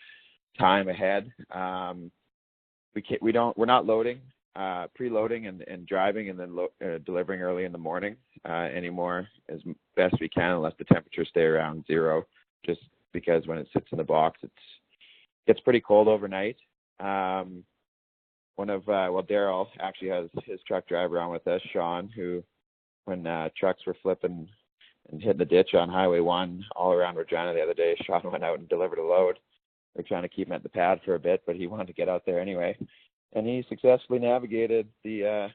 time ahead. We're not loading, preloading and driving and then delivering early in the morning anymore as best we can, unless the temperatures stay around zero, just because when it sits in the box, it gets pretty cold overnight. Daryl actually has his truck driver on with us, Sean, who, when trucks were flipping and hitting the ditch on Highway 1 all around Regina the other day, Sean went out and delivered a load. We're trying to keep him at the pad for a bit, but he wanted to get out there anyway. And he successfully navigated the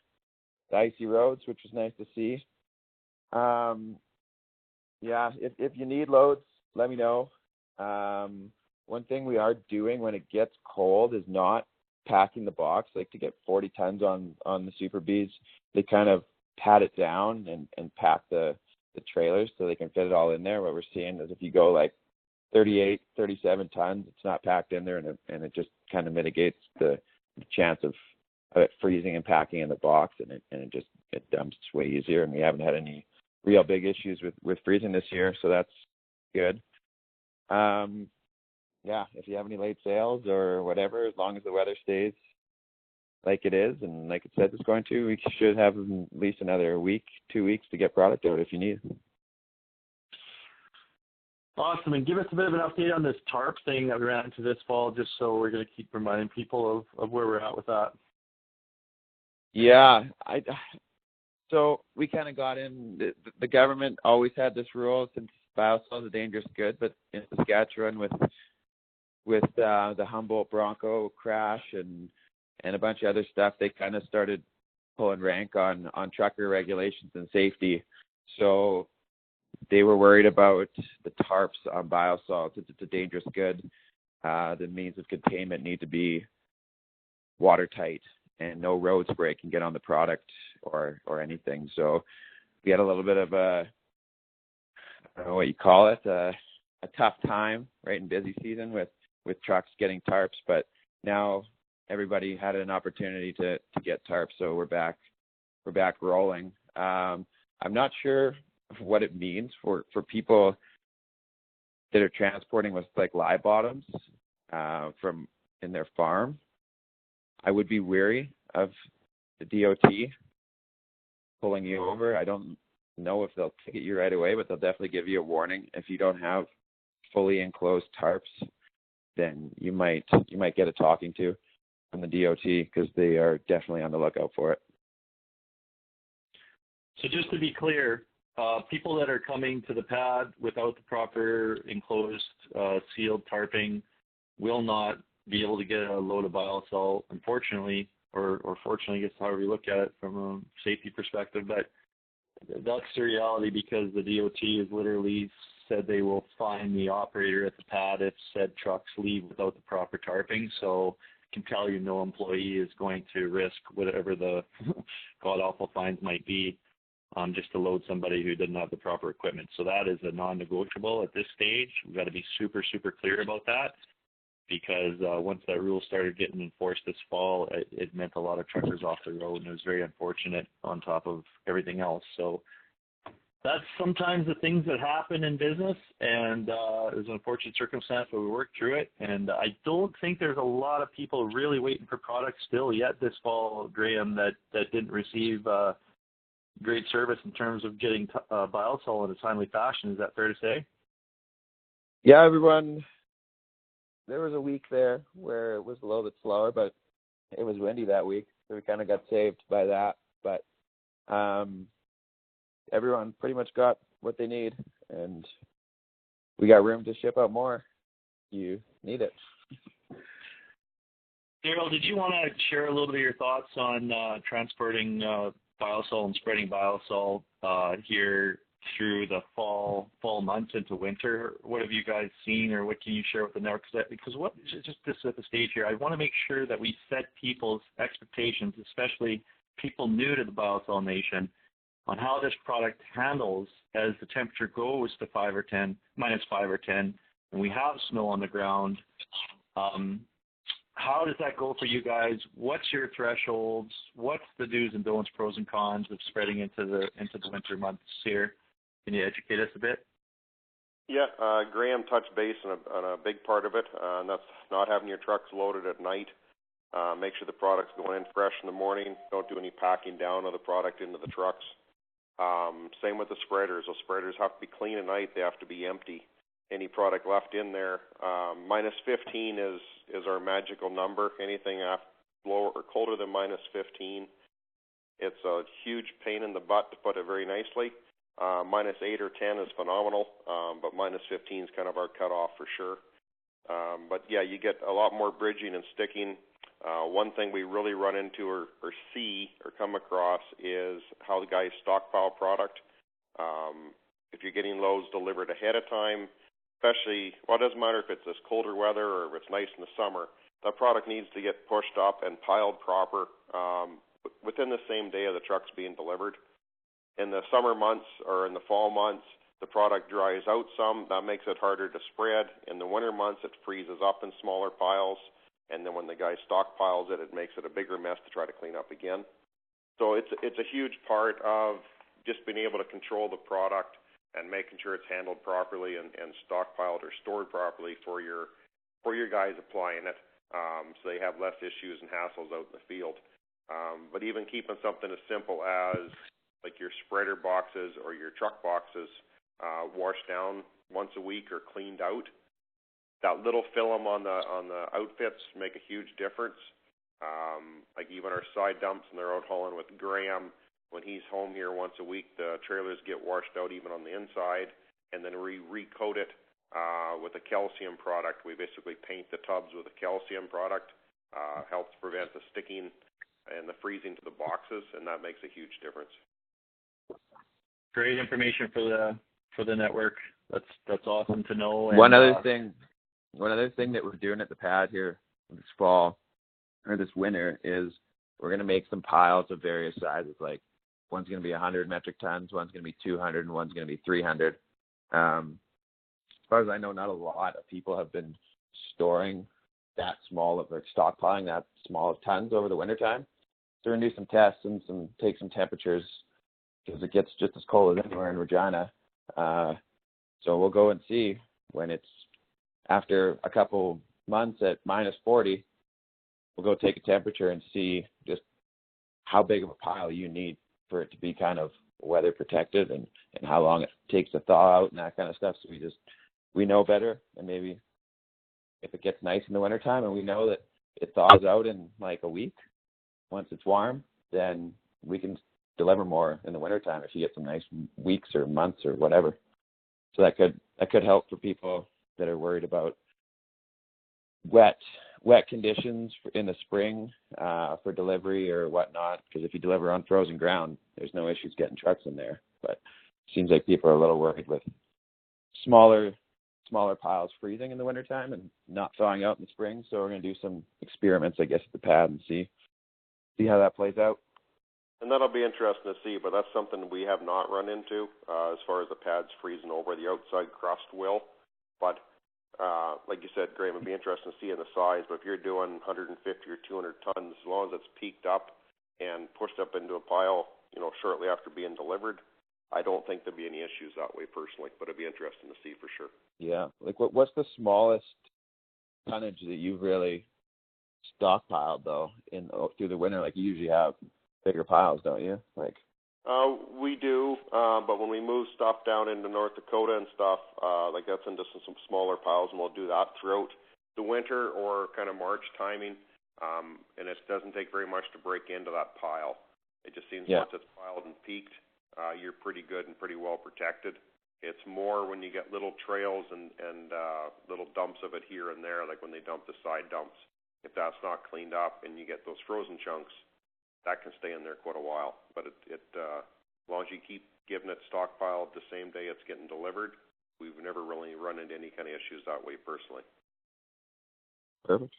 icy roads, which was nice to see. If you need loads, let me know. One thing we are doing when it gets cold is not packing the box. Like, to get 40 tons on the Super Bees, they kind of pat it down and pack the trailers so they can fit it all in there. What we're seeing is if you go like 38, 37 tons, it's not packed in there, and it just kind of mitigates the chance it freezing and packing in the box, and it dumps way easier. And we haven't had any real big issues with freezing this year, so that's good. Yeah, if you have any late sales or whatever, as long as the weather stays like it is and like it says it's going to, we should have at least another week, 2 weeks to get product out if you need. Awesome. And give us a bit of an update on this tarp thing that we ran into this fall, just so we're going to keep reminding people of where we're at with that. Yeah, so we kind of got in, the government always had this rule since biosol is a dangerous good, but in Saskatchewan with the Humboldt Bronco crash and a bunch of other stuff, they kind of started pulling rank on trucker regulations and safety. So they were worried about the tarps on biosol. It's a dangerous good. The means of containment need to be watertight, and no road spray can get on the product or anything. So we had a little bit of I don't know what you call it, a tough time right in busy season with trucks getting tarps, but now everybody had an opportunity to get tarps, so we're back rolling. I'm not sure what it means for people that are transporting with like live bottoms from in their farm. I would be wary of the DOT pulling you over. I don't know if they'll ticket you right away, but they'll definitely give you a warning. If you don't have fully enclosed tarps, then you might get a talking to from the DOT, because they are definitely on the lookout for it. So just to be clear, people that are coming to the pad without the proper enclosed sealed tarping will not be able to get a load of biosol, unfortunately, or fortunately, I guess however you look at it from a safety perspective. But that's the reality, because the DOT has literally said they will fine the operator at the pad if said trucks leave without the proper tarping. So I can tell you no employee is going to risk whatever the god-awful fines might be just to load somebody who didn't have the proper equipment. So that is a non-negotiable at this stage. We've got to be super, super clear about that, because once that rule started getting enforced this fall, it meant a lot of truckers off the road, and it was very unfortunate on top of everything else. So that's sometimes the things that happen in business, and it was an unfortunate circumstance, but we worked through it. And I don't think there's a lot of people really waiting for products still yet this fall, Graham, that didn't receive great service in terms of getting biosol in a timely fashion. Is that fair to say? Yeah, everyone. There was a week there where it was a little bit slower, but it was windy that week, so we kind of got saved by that. But everyone pretty much got what they need, and we got room to ship out more. You need it. Daryl, did you want to share a little bit of your thoughts on transporting biosol and spreading biosol here through the fall months into winter? What have you guys seen, or what can you share with the network? Because just to set the stage here, I want to make sure that we set people's expectations, especially people new to the biosol nation, on how this product handles as the temperature goes to minus 5 or 10, and we have snow on the ground. How does that go for you guys? What's your thresholds? What's the do's and don'ts, pros and cons of spreading into the winter months here? Can you educate us a bit? Yeah, Graham touched base on a big part of it, and that's not having your trucks loaded at night. Make sure the product's going in fresh in the morning. Don't do any packing down of the product into the trucks. Same with the spreaders. Those spreaders have to be clean at night. They have to be empty. Any product left in there. Minus 15 is our magical number. Anything lower or colder than minus 15, it's a huge pain in the butt, to put it very nicely. Minus 8 or 10 is phenomenal, but minus 15 is kind of our cutoff for sure. But yeah, you get a lot more bridging and sticking. One thing we really run into or see or come across is how the guys stockpile product. If you're getting loads delivered ahead of time, especially, well, it doesn't matter if it's this colder weather or if it's nice in the summer, that product needs to get pushed up and piled proper within the same day of the trucks being delivered. In the summer months or in the fall months, the product dries out some. That makes it harder to spread. In the winter months, it freezes up in smaller piles, and then when the guy stockpiles it, it makes it a bigger mess to try to clean up again. So it's a huge part of just being able to control the product and making sure it's handled properly and stockpiled or stored properly for your guys applying it, so they have less issues and hassles out in the field. But even keeping something as simple as like your spreader boxes or your truck boxes washed down once a week or cleaned out, that little film on the outfits make a huge difference. Like even our side dumps, and they're out hauling with Graham, when he's home here once a week, the trailers get washed out even on the inside, and then we recoat it with a calcium product. We basically paint the tubs with a calcium product. Helps prevent the sticking and the freezing to the boxes, and that makes a huge difference. Great information for the network. That's awesome to know. And, one other thing that we're doing at the pad here this fall or this winter is we're going to make some piles of various sizes. Like one's going to be 100 metric tons, one's going to be 200, and one's going to be 300. As far as I know, not a lot of people have been storing that small of, or stockpiling that small of tons over the wintertime. So we're going to do some tests and take some temperatures, because it gets just as cold as anywhere in Regina. So we'll go and see when it's after a couple months at minus 40, we'll go take a temperature and see just how big of a pile you need for it to be kind of weather protected, and how long it takes to thaw out and that kind of stuff. So we know better, and maybe if it gets nice in the wintertime and we know that it thaws out in like a week, once it's warm, then we can deliver more in the wintertime if you get some nice weeks or months or whatever. So that could help for people that are worried about wet conditions in the spring for delivery or whatnot. Because if you deliver on frozen ground, there's no issues getting trucks in there. But it seems like people are a little worried with smaller piles freezing in the wintertime and not thawing out in the spring. So we're going to do some experiments, I guess, at the pad and see how that plays out. And that'll be interesting to see, but that's something we have not run into as far as the pads freezing over. The outside crust will. But like you said, Graham, it'd be interesting to see in the size. But if you're doing 150 or 200 tons, as long as it's peaked up and pushed up into a pile, shortly after being delivered, I don't think there'd be any issues that way personally. But it'd be interesting to see for sure. Yeah. Like what's the smallest tonnage that you've really stockpiled though through the winter? Like you usually have bigger piles, don't you? We do, but when we move stuff down into North Dakota and stuff, like that's into some smaller piles, and we'll do that throughout the winter or kind of March timing. And it doesn't take very much to break into that pile. It just seems once it's piled and peaked, you're pretty good and pretty well protected. It's more when you get little trails and little dumps of it here and there, like when they dump the side dumps. If that's not cleaned up and you get those frozen chunks, that can stay in there quite a while. But as long as you keep giving it stockpiled the same day it's getting delivered, we've never really run into any kind of issues that way personally. Perfect.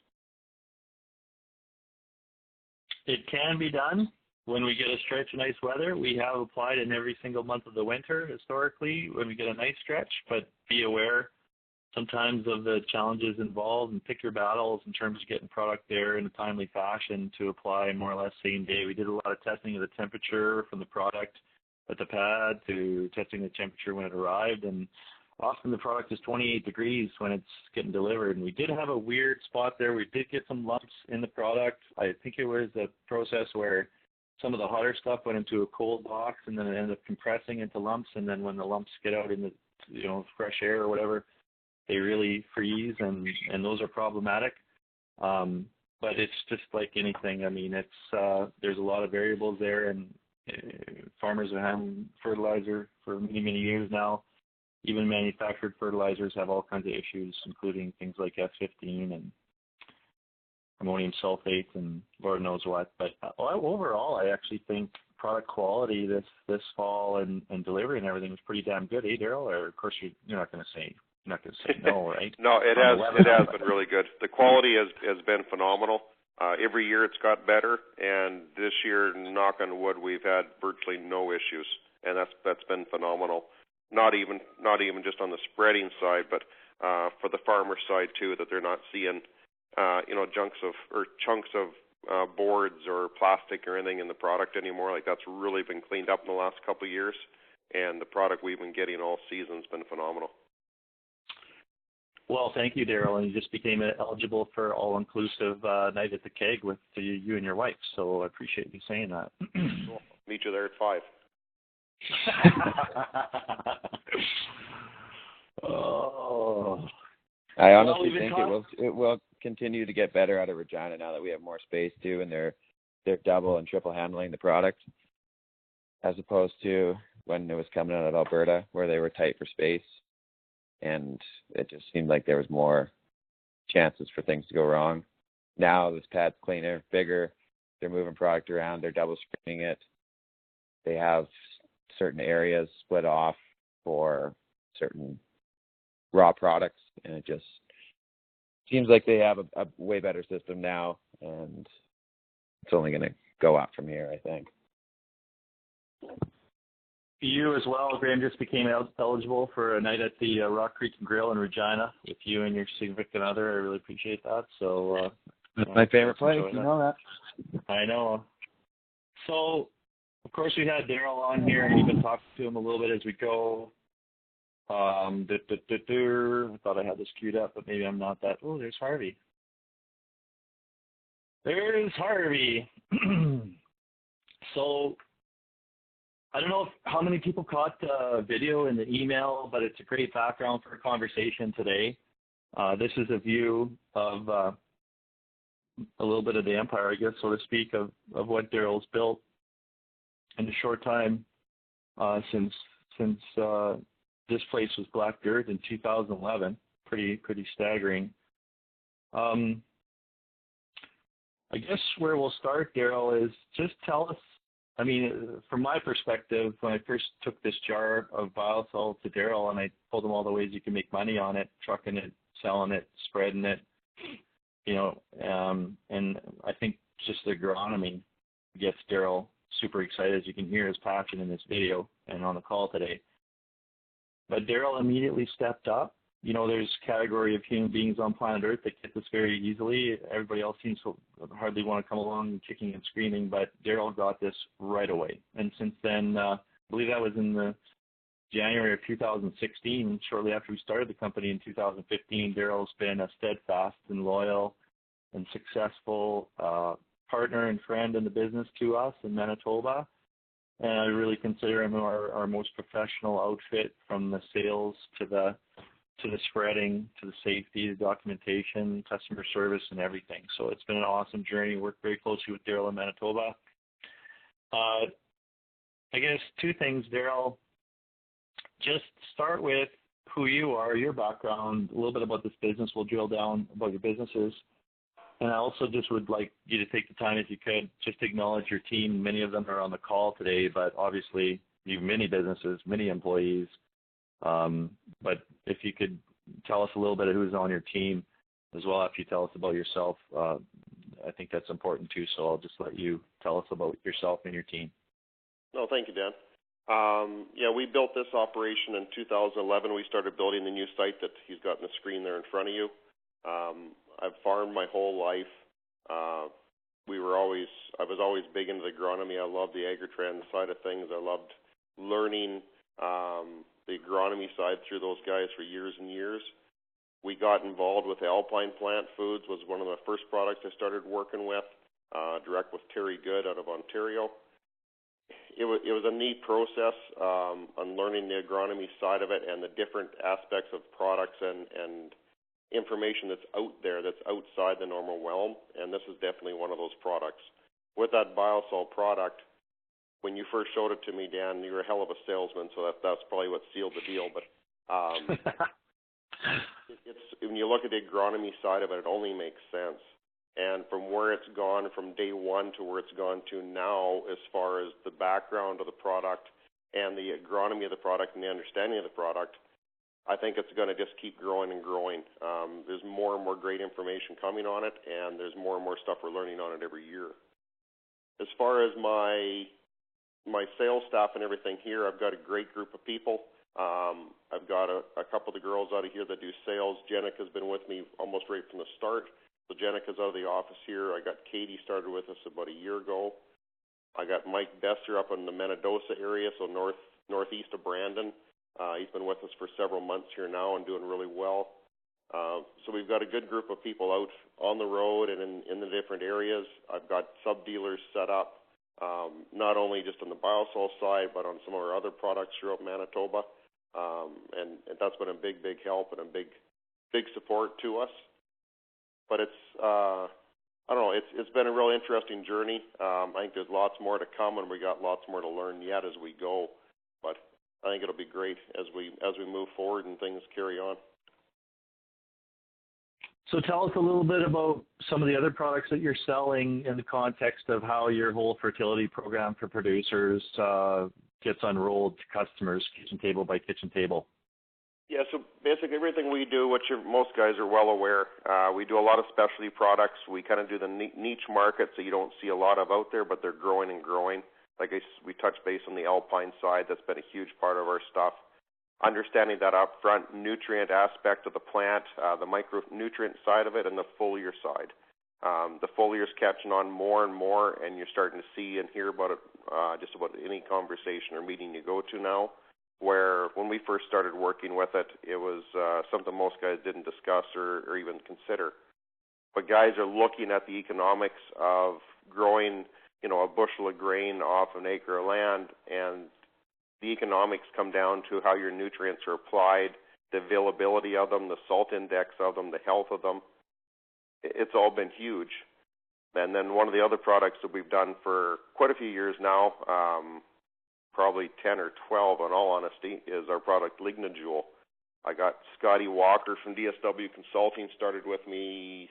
It can be done when we get a stretch of nice weather. We have applied in every single month of the winter historically when we get a nice stretch, but be aware sometimes of the challenges involved, and pick your battles in terms of getting product there in a timely fashion to apply more or less same day. We did a lot of testing of the temperature from the product at the pad to testing the temperature when it arrived, and often the product is 28 degrees when it's getting delivered. And we did have a weird spot there. We did get some lumps in the product. I think it was a process where some of the hotter stuff went into a cold box, and then it ended up compressing into lumps, and then when the lumps get out in the fresh air or whatever, they really freeze, and those are problematic. But it's just like anything. I mean, it's there's a lot of variables there, and farmers have had fertilizer for many, many years now. Even manufactured fertilizers have all kinds of issues, including things like S15 and ammonium sulfate and Lord knows what. But overall, I actually think product quality this fall and delivery and everything was pretty damn good, Daryl? Or of course you're not going to say no, right? No, it has been really good. The quality has been phenomenal. Every year it's got better, and this year, knock on wood, we've had virtually no issues, and that's been phenomenal. Not even just on the spreading side, but for the farmer side too, that they're not seeing chunks of boards or plastic or anything in the product anymore. Like, that's really been cleaned up in the last couple of years, and the product we've been getting all season has been phenomenal. Well, thank you, Daryl. And you just became eligible for all-inclusive night at the Keg with you and your wife. So I appreciate you saying that. Cool. Meet you there at 5. Oh. I honestly think it will continue to get better out of Regina now that we have more space too, and they're double and triple handling the product, as opposed to when it was coming out of Alberta where they were tight for space, and it just seemed like there was more chances for things to go wrong. Now this pad's cleaner, bigger. They're moving product around. They're double screening it. They have certain areas split off for certain raw products, and it just seems like they have a way better system now, and it's only going to go up from here, I think. You as well, Graham, just became eligible for a night at the Rock Creek Grill in Regina with you and your significant other. I really appreciate that. So that's my favorite place. You know that. I know. So, of course, we had Daryl on here, and you've been talking to him a little bit as we go. I thought I had this queued up, but maybe I'm not that. Oh, there's Harvey. There's Harvey. So, I don't know how many people caught the video in the email, but it's a great background for a conversation today. This is a view of a little bit of the empire, I guess, so to speak, of what Daryl's built in a short time since this place was black dirt in 2011. Pretty staggering. I guess where we'll start, Daryl, is just tell us, I mean, from my perspective, when I first took this jar of biosol to Daryl and I told him all the ways you can make money on it, trucking it, selling it, spreading it, and I think just the agronomy gets Daryl super excited, as you can hear his passion in this video and on the call today. But Daryl immediately stepped up. There's a category of human beings on planet Earth that get this very easily. Everybody else seems to hardly want to come along kicking and screaming, but Daryl got this right away. And since then, I believe that was in the January of 2016, shortly after we started the company in 2015, Daryl's been a steadfast and loyal and successful partner and friend in the business to us in Manitoba. And I really consider him our most professional outfit, from the sales to the spreading, to the safety, the documentation, customer service, and everything. So it's been an awesome journey. Worked very closely with Daryl in Manitoba. I guess two things, Daryl. Just start with who you are, your background, a little bit about this business. We'll drill down about your businesses. And I also just would like you to take the time, if you could, just to acknowledge your team. Many of them are on the call today, but obviously you have many businesses, many employees. But if you could tell us a little bit of who's on your team as well after you tell us about yourself, I think that's important too. So I'll just let you tell us about yourself and your team. No, thank you, Dan. We built this operation in 2011. We started building the new site that he's got on the screen there in front of you. I've farmed my whole life. I was always big into the agronomy. I loved the Agritrend side of things. I loved learning the agronomy side through those guys for years and years. We got involved with Alpine Plant Foods, was one of the first products I started working with, direct with Terry Good out of Ontario. It was a neat process on learning the agronomy side of it and the different aspects of products and information that's out there that's outside the normal realm, and this is definitely one of those products. With that biosol product, when you first showed it to me, Dan, you were a hell of a salesman, so that's probably what sealed the deal. But when you look at the agronomy side of it, it only makes sense. And from where it's gone from day one to where it's gone to now, as far as the background of the product and the agronomy of the product and the understanding of the product, I think it's going to just keep growing and growing. There's more and more great information coming on it, and there's more and more stuff we're learning on it every year. As far as my sales staff and everything here, I've got a great group of people. I've got a couple of the girls out of here that do sales. Jenica's been with me almost right from the start. So Jenica's out of the office here. I got Katie started with us about a year ago. I got Mike Besser up in the Menadosa area, so northeast of Brandon. He's been with us for several months here now and doing really well. So we've got a good group of people out on the road and in the different areas. I've got sub-dealers set up, not only just on the biosol side, but on some of our other products throughout Manitoba. And that's been a big help and a big support to us. But it's, I don't know, it's been a real interesting journey. I think there's lots more to come, and we got lots more to learn yet as we go. But I think it'll be great as we move forward and things carry on. So tell us a little bit about some of the other products that you're selling in the context of how your whole fertility program for producers gets unrolled to customers, kitchen table by kitchen table. Yeah, so basically everything we do, which most guys are well aware, we do a lot of specialty products. We kind of do the niche markets that you don't see a lot of out there, but they're growing and growing. Like we touched base on the alpine side. That's been a huge part of our stuff. Understanding that upfront nutrient aspect of the plant, the micronutrient side of it, and the foliar side. The foliar's catching on more and more, and you're starting to see and hear about it just about any conversation or meeting you go to now, where when we first started working with it, it was something most guys didn't discuss or even consider. But guys are looking at the economics of growing, a bushel of grain off an acre of land, and the economics come down to how your nutrients are applied, the availability of them, the salt index of them, the health of them. It's all been huge. And then one of the other products that we've done for quite a few years now, probably 10 or 12 in all honesty, is our product Lignajoule. I got Scotty Walker from DSW Consulting started with me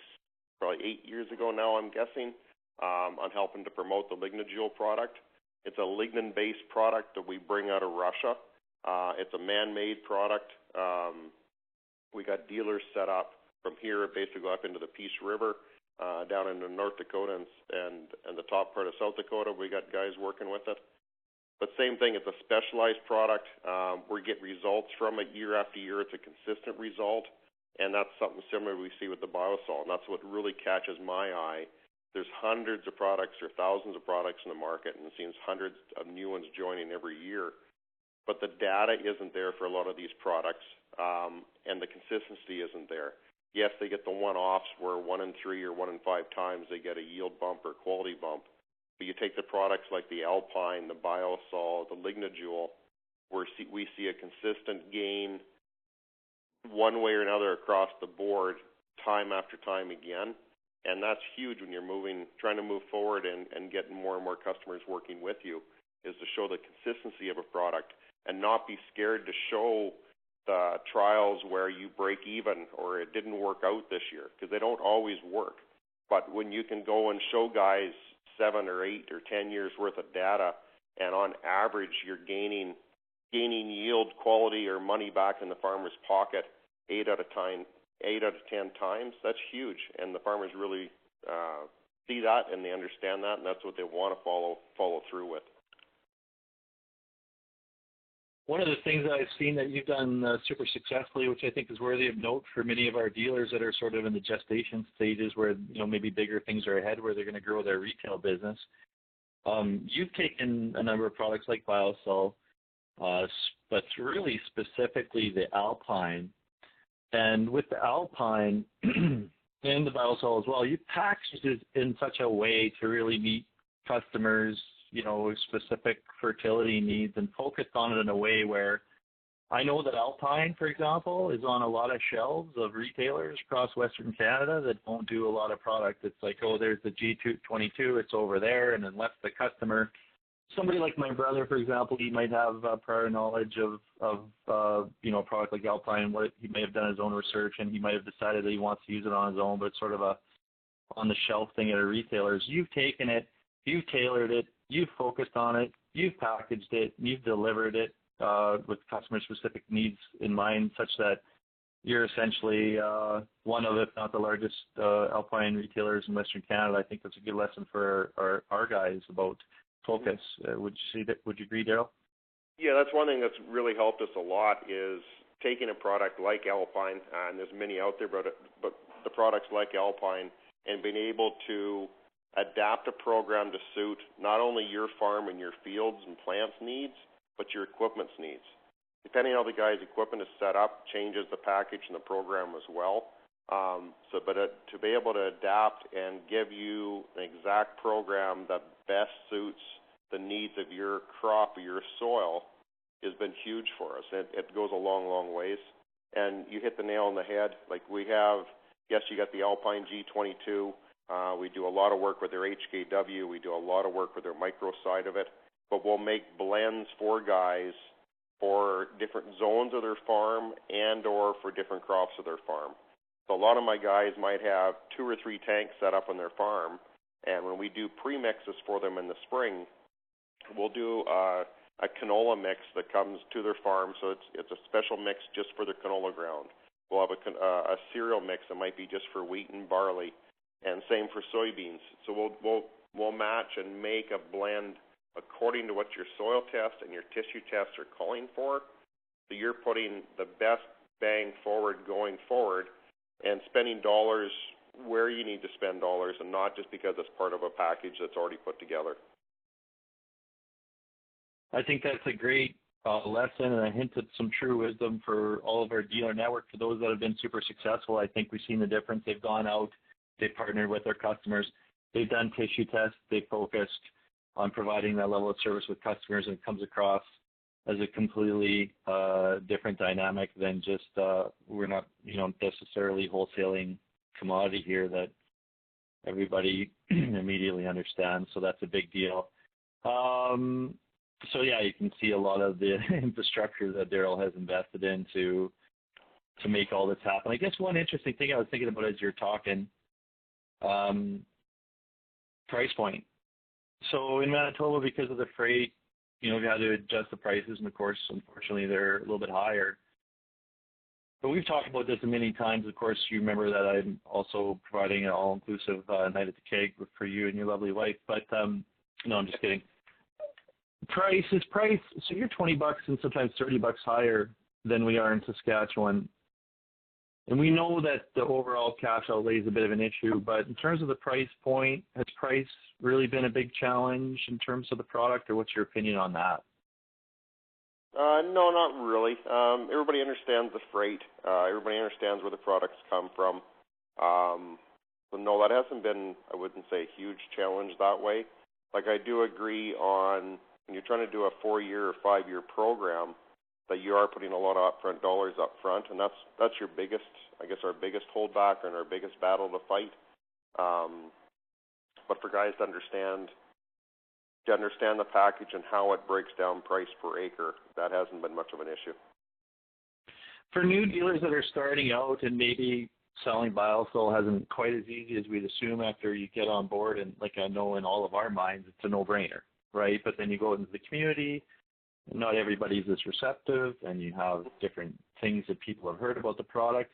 probably 8 years ago now, I'm guessing, on helping to promote the Lignajoule product. It's a lignin-based product that we bring out of Russia. It's a man-made product. We got dealers set up from here, basically up into the Peace River, down into North Dakota and the top part of South Dakota. We got guys working with it. But same thing, it's a specialized product. We get results from it year after year. It's a consistent result, and that's something similar we see with the biosol, and that's what really catches my eye. There's hundreds of products or thousands of products in the market, and it seems hundreds of new ones joining every year. But the data isn't there for a lot of these products, and the consistency isn't there. Yes, they get the one-offs where 1 in 3 or 1 in 5 times they get a yield bump or quality bump. But you take the products like the Alpine, the Biosol, the Lignajoule, where we see a consistent gain one way or another across the board time after time again. And that's huge when you're trying to move forward and getting more and more customers working with you, is to show the consistency of a product and not be scared to show the trials where you break even or it didn't work out this year, because they don't always work. But when you can go and show guys 7 or 8 or 10 years worth of data, and on average you're gaining yield, quality, or money back in the farmer's pocket 8 out of 10 times, that's huge. And the farmers really see that, and they understand that, and that's what they want to follow through with. One of the things that I've seen that you've done super successfully, which I think is worthy of note for many of our dealers that are sort of in the gestation stages where, maybe bigger things are ahead, where they're going to grow their retail business. You've taken a number of products like Biosol, but really specifically the Alpine. And with the Alpine and the Biosol as well, you packaged it in such a way to really meet customers' specific fertility needs and focused on it in a way where I know that Alpine, for example, is on a lot of shelves of retailers across Western Canada that don't do a lot of product. It's like, there's the G22, it's over there, and unless the customer, somebody like my brother, for example, he might have prior knowledge of a product like Alpine, what he may have done his own research, and he might have decided that he wants to use it on his own, but it's sort of a on-the-shelf thing at a retailer's. You've taken it, you've tailored it, you've focused on it, you've packaged it, you've delivered it with customer-specific needs in mind, such that you're essentially one of, if not the largest Alpine retailers in Western Canada. I think that's a good lesson for our guys about focus. Would you agree, Daryl? Yeah, that's one thing that's really helped us a lot is taking a product like Alpine, and there's many out there, but the products like Alpine, and being able to adapt a program to suit not only your farm and your fields and plants needs, but your equipment's needs. Depending on how the guy's equipment is set up, changes the package and the program as well. To be able to adapt and give you an exact program that best suits the needs of your crop or your soil has been huge for us. It goes a long, long ways. And you hit the nail on the head. Like we have, yes, you got the Alpine G22. We do a lot of work with their HKW. We do a lot of work with their micro side of it. But we'll make blends for guys for different zones of their farm and or for different crops of their farm. So a lot of my guys might have 2 or 3 tanks set up on their farm, and when we do premixes for them in the spring, we'll do a canola mix that comes to their farm, so it's a special mix just for their canola ground. We'll have a cereal mix that might be just for wheat and barley, and same for soybeans. So we'll match and make a blend according to what your soil test and your tissue tests are calling for. So you're putting the best bang forward going forward and spending dollars where you need to spend dollars and not just because it's part of a package that's already put together. I think that's a great lesson and a hint of some true wisdom for all of our dealer network. For those that have been super successful, I think we've seen the difference. They've gone out, they've partnered with their customers, they've done tissue tests, they've focused on providing that level of service with customers, and it comes across as a completely different dynamic than just we're not necessarily wholesaling commodity here that everybody immediately understands. So that's a big deal. So yeah, you can see a lot of the infrastructure that Darryl has invested in to make all this happen. I guess one interesting thing I was thinking about as you're talking, price point. So in Manitoba, because of the freight, we've had to adjust the prices, and of course, unfortunately, they're a little bit higher. But we've talked about this many times. Of course, you remember that I'm also providing an all-inclusive night at the keg for you and your lovely wife. But no, I'm just kidding. Price is price. So you're $20 and sometimes $30 higher than we are in Saskatchewan. And we know that the overall cash outlay is a bit of an issue, but in terms of the price point, has price really been a big challenge in terms of the product, or what's your opinion on that? No, not really. Everybody understands the freight. Everybody understands where the products come from. So no, that hasn't been, I wouldn't say, a huge challenge that way. Like I do agree on when you're trying to do a 4-year or 5-year program, that you are putting a lot of upfront dollars up front, and that's your biggest, I guess, our biggest holdback and our biggest battle to fight. But for guys to understand the package and how it breaks down price per acre, that hasn't been much of an issue. For new dealers that are starting out and maybe selling biosol hasn't quite as easy as we'd assume after you get on board, and like I know in all of our minds, it's a no-brainer, right? But then you go into the community, not everybody's as receptive, and you have different things that people have heard about the product.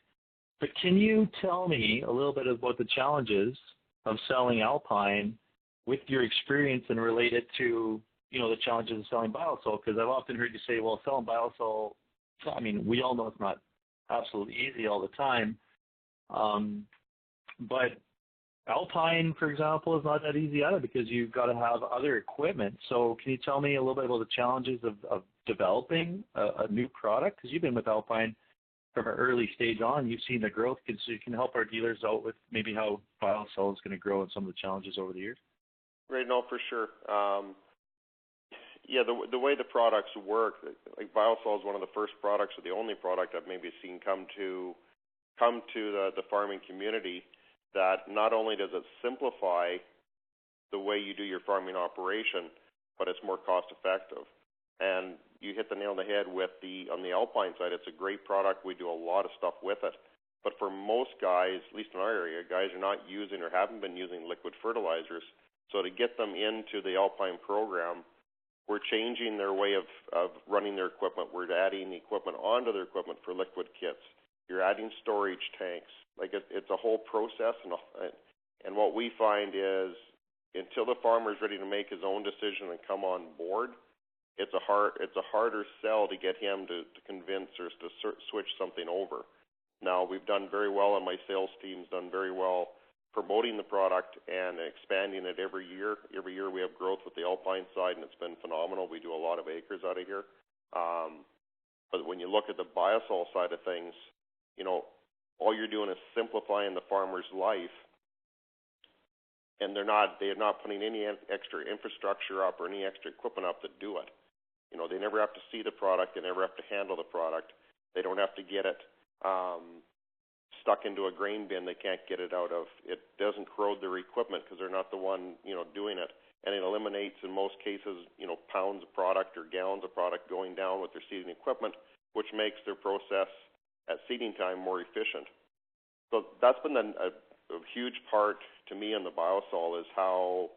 But can you tell me a little bit about the challenges of selling Alpine with your experience and relate it to, the challenges of selling biosol? Because I've often heard you say, well, selling biosol, I mean, we all know it's not absolutely easy all the time. But Alpine, for example, is not that easy either because you've got to have other equipment. So can you tell me a little bit about the challenges of developing a new product? Because you've been with Alpine from an early stage on. You've seen the growth. So you can help our dealers out with maybe how biosol is going to grow and some of the challenges over the years. Right, no, for sure. The way the products work, like biosol is one of the first products or the only product I've maybe seen come to the farming community that not only does it simplify the way you do your farming operation, but it's more cost effective. And you hit the nail on the head with on the Alpine side, it's a great product. We do a lot of stuff with it. But for most guys, at least in our area, guys are not using or haven't been using liquid fertilizers. So to get them into the Alpine program, we're changing their way of running their equipment. We're adding equipment onto their equipment for liquid kits. You're adding storage tanks. Like it's a whole process, and what we find is until the farmer is ready to make his own decision and come on board, it's a harder sell to get him to convince or to switch something over. Now, we've done very well, and my sales team's done very well promoting the product and expanding it every year. Every year we have growth with the Alpine side, and it's been phenomenal. We do a lot of acres out of here. But when you look at the Biosol side of things, you know, all you're doing is simplifying the farmer's life, and they're not putting any extra infrastructure up or any extra equipment up to do it. You know, they never have to see the product. They never have to handle the product. They don't have to get it stuck into a grain bin they can't get it out of. It doesn't corrode their equipment because they're not the one, you know, doing it. And it eliminates, in most cases, you know, pounds of product or gallons of product going down with their seeding equipment, which makes their process at seeding time more efficient. So that's been a huge part to me in the Biosol, is how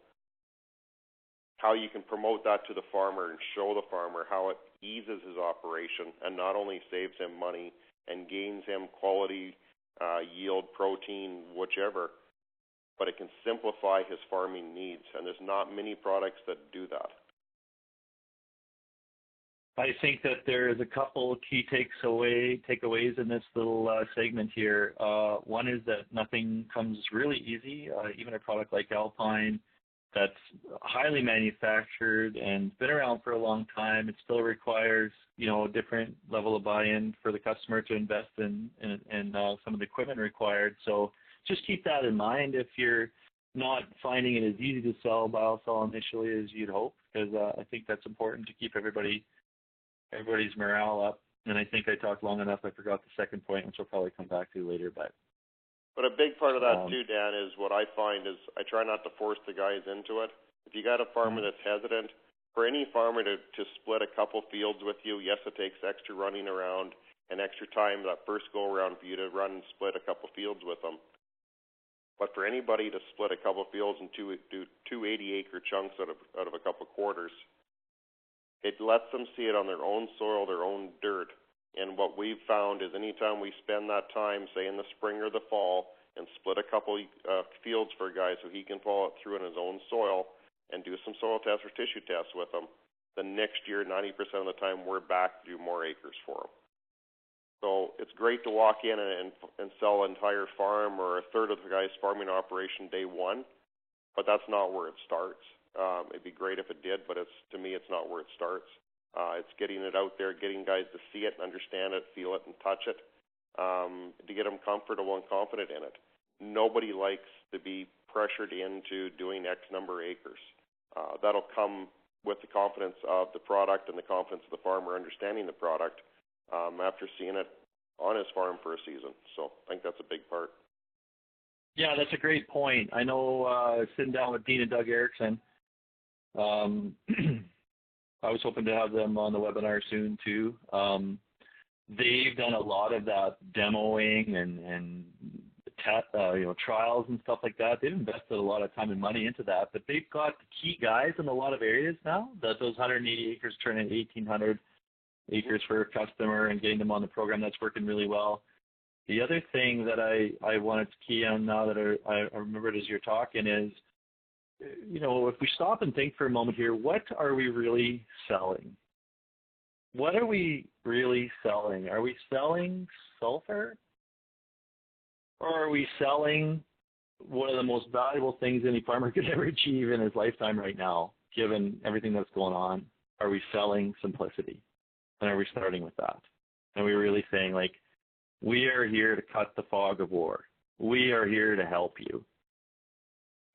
you can promote that to the farmer and show the farmer how it eases his operation and not only saves him money and gains him quality, yield, protein, whichever, but it can simplify his farming needs, and there's not many products that do that. I think that there's a couple key takeaways in this little segment here. One is that nothing comes really easy. Even a product like Alpine, that's highly manufactured and been around for a long time, it still requires, you know, a different level of buy-in for the customer to invest in some of the equipment required. So just keep that in mind if you're not finding it as easy to sell Biosol initially as you'd hope, because I think that's important to keep everybody's morale up. And I think I talked long enough. I forgot the second point, which I'll probably come back to later. But a big part of that too, Dan, is what I find is I try not to force the guys into it. If you got a farmer that's hesitant, for any farmer to split a couple fields with you, yes, it takes extra running around and extra time that first go around for you to run and split a couple fields with them. But for anybody to split a couple fields and do 80-acre chunks out of a couple quarters, it lets them see it on their own soil, their own dirt. And what we've found is anytime we spend that time, say in the spring or the fall, and split a couple fields for a guy so he can follow it through in his own soil and do some soil tests or tissue tests with them, the next year, 90% of the time, we're back to do more acres for them. So it's great to walk in and sell an entire farm or a third of the guy's farming operation day one, but that's not where it starts. It'd be great if it did, but to me, it's not where it starts. It's getting it out there, getting guys to see it and understand it, feel it and touch it, to get them comfortable and confident in it. Nobody likes to be pressured into doing X number of acres. That'll come with the confidence of the product and the confidence of the farmer understanding the product after seeing it on his farm for a season. So I think that's a big part. Yeah, that's a great point. I know sitting down with Dean and Doug Erickson, I was hoping to have them on the webinar soon too. They've done a lot of that demoing and trials and stuff like that. They've invested a lot of time and money into that, but they've got key guys in a lot of areas now that those 180 acres turn into 1,800 acres for a customer and getting them on the program. That's working really well. The other thing that I wanted to key on now that I remembered as you're talking is, you know, if we stop and think for a moment here, what are we really selling? What are we really selling? Are we selling sulfur? Or are we selling one of the most valuable things any farmer could ever achieve in his lifetime right now, given everything that's going on? Are we selling simplicity? And are we starting with that? And we're really saying, like, we are here to cut the fog of war. We are here to help you.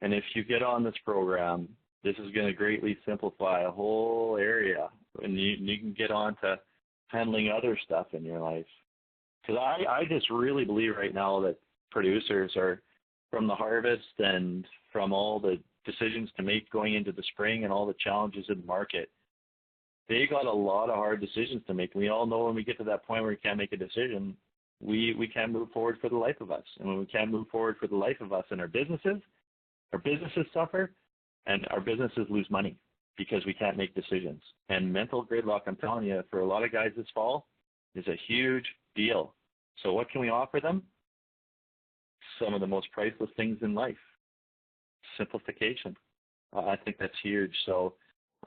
And if you get on this program, this is going to greatly simplify a whole area, and you can get on to handling other stuff in your life. Because I just really believe right now that producers are, from the harvest and from all the decisions to make going into the spring and all the challenges in the market, they got a lot of hard decisions to make. We all know when we get to that point where we can't make a decision, we can't move forward for the life of us. And when we can't move forward for the life of us in our businesses suffer and our businesses lose money because we can't make decisions. And mental gridlock, I'm telling you, for a lot of guys this fall is a huge deal. So what can we offer them? Some of the most priceless things in life. Simplification. I think that's huge. So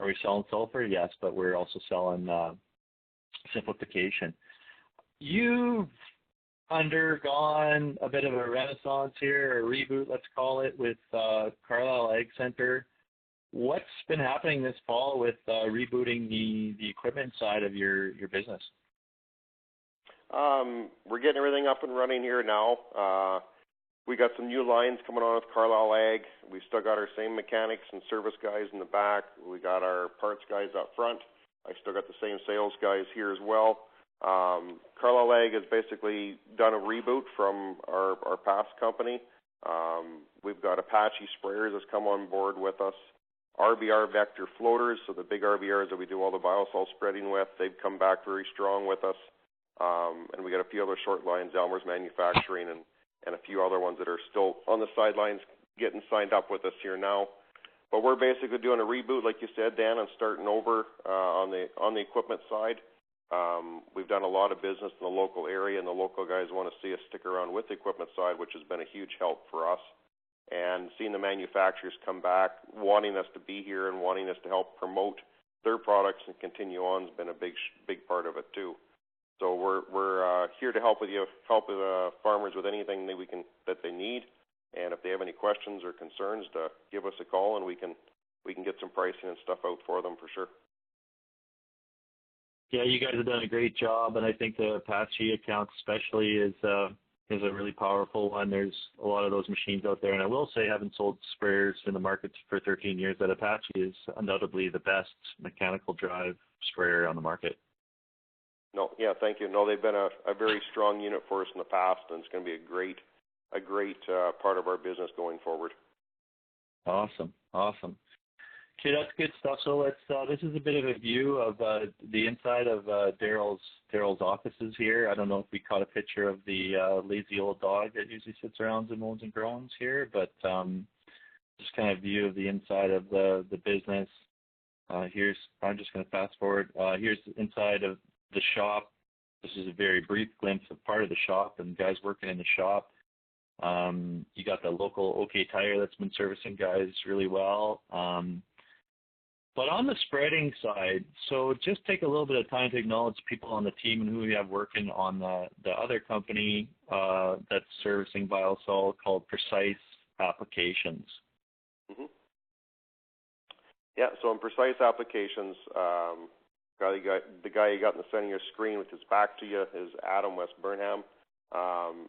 Are we selling sulfur? Yes, but we're also selling simplification. You've undergone a bit of a renaissance here, a reboot, let's call it, with Carlisle Ag Center. What's been happening this fall with rebooting the equipment side of your business? We're getting everything up and running here now. We got some new lines coming on with Carlisle Ag. We still got our same mechanics and service guys in the back. We got our parts guys up front. I still got the same sales guys here as well. Carlisle Ag has basically done a reboot from our past company. We've got Apache sprayers that's come on board with us. RBR Vector floaters, so the big RBRs that we do all the biosol spreading with, they've come back very strong with us. And we got a few other short lines, Elmer's Manufacturing, and a few other ones that are still on the sidelines getting signed up with us here now. But we're basically doing a reboot, like you said, Dan, and starting over on the equipment side. We've done a lot of business in the local area, and the local guys want to see us stick around with the equipment side, which has been a huge help for us. And seeing the manufacturers come back, wanting us to be here and wanting us to help promote their products and continue on has been a big part of it too. So we're here to help farmers with anything that they need, and if they have any questions or concerns, to give us a call, and we can get some pricing and stuff out for them for sure. Yeah, you guys have done a great job, and I think the Apache account especially is a really powerful one. There's a lot of those machines out there, and I will say, having sold sprayers in the market for 13 years, that Apache is undoubtedly the best mechanical drive sprayer on the market. No, yeah, thank you. No, they've been a very strong unit for us in the past, and it's going to be a great part of our business going forward. Awesome. Okay, that's good stuff. So let's. This is a bit of a view of the inside of Daryl's offices here. I don't know if we caught a picture of the lazy old dog that usually sits around and moans and groans here, but just kind of view of the inside of the business. I'm just going to fast forward. Here's the inside of the shop. This is a very brief glimpse of part of the shop and guys working in the shop. You got the local OK Tire that's been servicing guys really well. But on the spreading side, so just take a little bit of time to acknowledge people on the team and who we have working on the other company that's servicing biosol called Precise Applications. Mm-hmm. Yeah, so in Precise Applications, the guy you got in the center of your screen with his back to you is Adam West Burnham.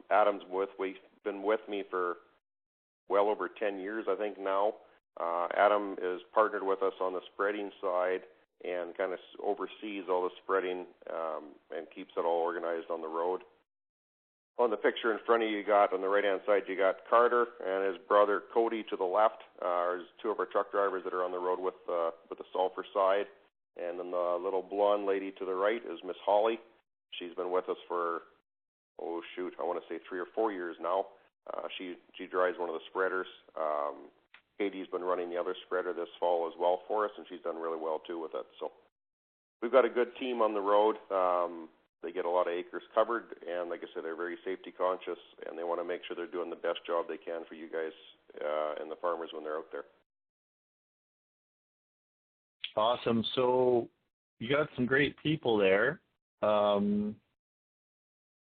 Adam's been with me for well over 10 years, I think now. Adam is partnered with us on the spreading side and kind of oversees all the spreading and keeps it all organized on the road. On the picture in front of you, on the right-hand side, you got Carter and his brother Cody to the left. There's two of our truck drivers that are on the road with the sulfur side. And then the little blonde lady to the right is Miss Holly. She's been with us for, I want to say 3 or 4 years now. She drives one of the spreaders. Katie's been running the other spreader this fall as well for us, and she's done really well too with it. So we've got a good team on the road. They get a lot of acres covered, and like I said, they're very safety conscious, and they want to make sure they're doing the best job they can for you guys and the farmers when they're out there. Awesome. So you got some great people there.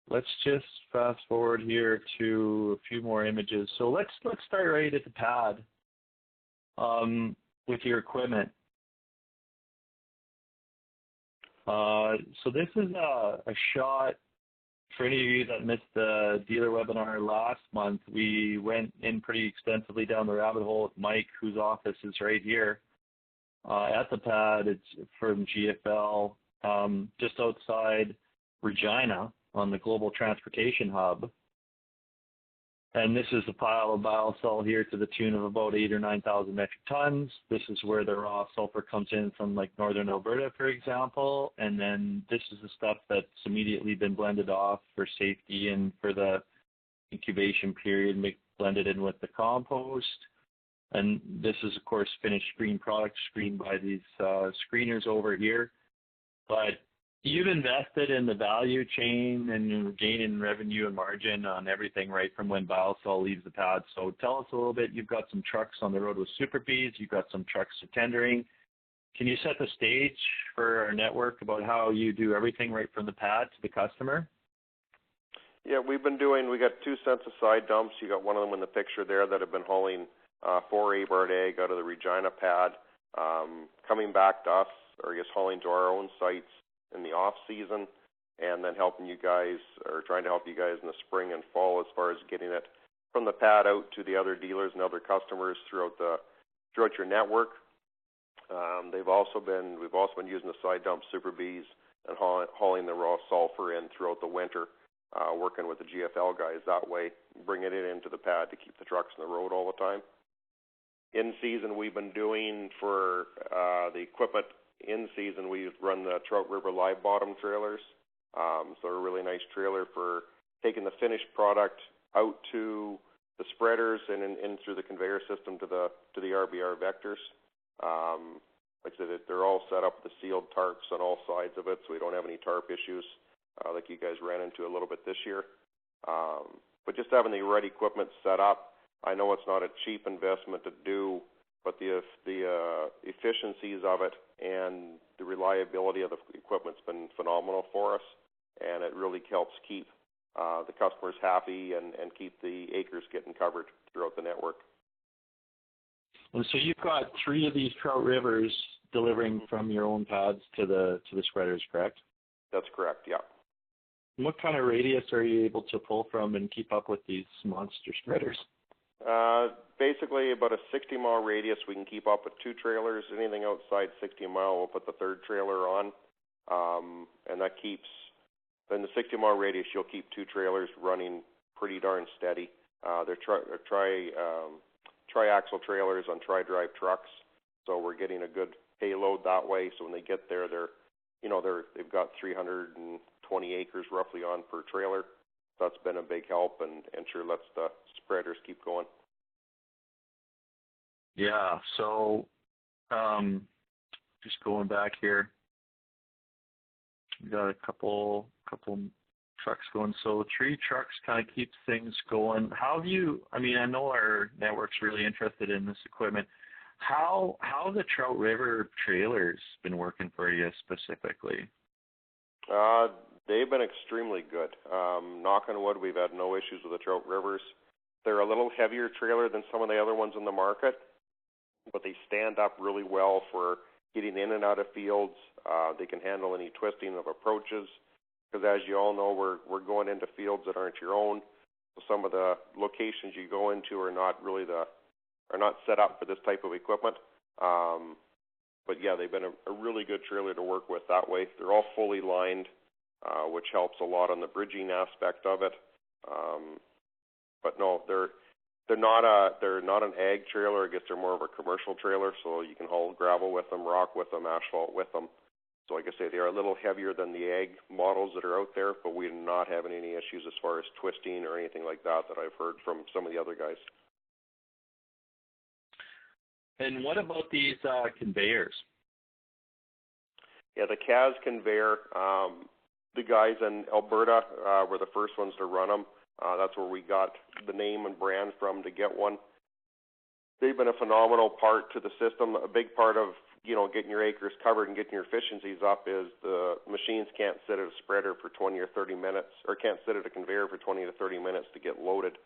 Let's just fast forward here to a few more images. So let's start right at the pad with your equipment. So this is a shot for any of you that missed the dealer webinar last month. We went in pretty extensively down the rabbit hole with Mike, whose office is right here at the pad. It's from GFL, just outside Regina on the Global Transportation Hub. And this is a pile of biosol here to the tune of about 8,000 or 9,000 metric tons. This is where the raw sulfur comes in from, like, northern Alberta, for example. And then this is the stuff that's immediately been blended off for safety and for the incubation period, blended in with the compost. And this is, of course, finished screen product screened by these screeners over here. But you've invested in the value chain and you're gaining revenue and margin on everything right from when biosol leaves the pad. So tell us a little bit. You've got some trucks on the road with Super Bees. You've got some trucks for tendering. Can you set the stage for our network about how you do everything right from the pad to the customer? Yeah, we got 2 sets of side dumps. You got one of them in the picture there that have been hauling 4 Abard egg out of the Regina pad, coming back to us, or I guess hauling to our own sites in the off season, and then helping you guys, or trying to help you guys in the spring and fall as far as getting it from the pad out to the other dealers and other customers throughout your network. We've also been using the side dump Super Bs and hauling the raw sulfur in throughout the winter, working with the GFL guys that way, bringing it into the pad to keep the trucks on the road all the time. In season, we've been doing for the equipment. In season, we've run the Trout River live bottom trailers. So a really nice trailer for taking the finished product out to the spreaders and in through the conveyor system to the RBR vectors. Like I said, they're all set up with the sealed tarps on all sides of it, so we don't have any tarp issues like you guys ran into a little bit this year. But just having the right equipment set up, I know it's not a cheap investment to do, but the efficiencies of it and the reliability of the equipment's been phenomenal for us, and it really helps keep the customers happy and keep the acres getting covered throughout the network. And so you've got 3 of these Trout Rivers delivering from your own pads to the spreaders, correct? That's correct, yeah. And what kind of radius are you able to pull from and keep up with these monster spreaders? Basically about a 60-mile radius we can keep up with 2 trailers. Anything outside 60 mile, we'll put the 3rd trailer on. And that keeps, in the 60-mile radius, you'll keep 2 trailers running pretty darn steady. They're tri-axle trailers on tri-drive trucks, so we're getting a good payload that way. So when they get there, they've got 320 acres roughly on per trailer. So that's been a big help, and sure lets the spreaders keep going. Yeah, so just going back here, we got a couple trucks going. So 3 trucks kind of keeps things going. How have you, I know our network's really interested in this equipment. How have the Trout River trailers been working for you specifically? They've been extremely good. Knock on wood, we've had no issues with the Trout Rivers. They're a little heavier trailer than some of the other ones in the market, but they stand up really well for getting in and out of fields. They can handle any twisting of approaches, because as you all know, we're going into fields that aren't your own. So some of the locations you go into are not set up for this type of equipment. But yeah, they've been a really good trailer to work with that way. They're all fully lined, which helps a lot on the bridging aspect of it. But no, they're not an ag trailer. I guess they're more of a commercial trailer, so you can haul gravel with them, rock with them, asphalt with them. So like I say, they are a little heavier than the ag models that are out there, but we're not having any issues as far as twisting or anything like that I've heard from some of the other guys. And what about these conveyors? Yeah, the CAS conveyor, the guys in Alberta were the first ones to run them. That's where we got the name and brand from to get one. They've been a phenomenal part to the system. A big part of, getting your acres covered and getting your efficiencies up is the machines can't sit at a spreader for 20 or 30 minutes, or can't sit at a conveyor for 20 to 30 minutes to get loaded.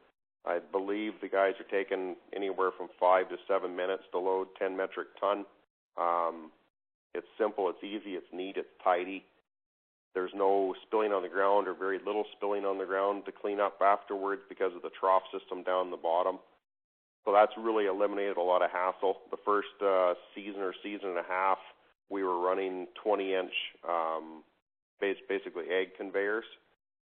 I believe the guys are taking anywhere from 5 to 7 minutes to load 10 metric ton. It's simple, it's easy, it's neat, it's tidy. There's no spilling on the ground, or very little spilling on the ground to clean up afterwards because of the trough system down the bottom. So that's really eliminated a lot of hassle. The first season or season and a half, we were running 20-inch, basically egg conveyors.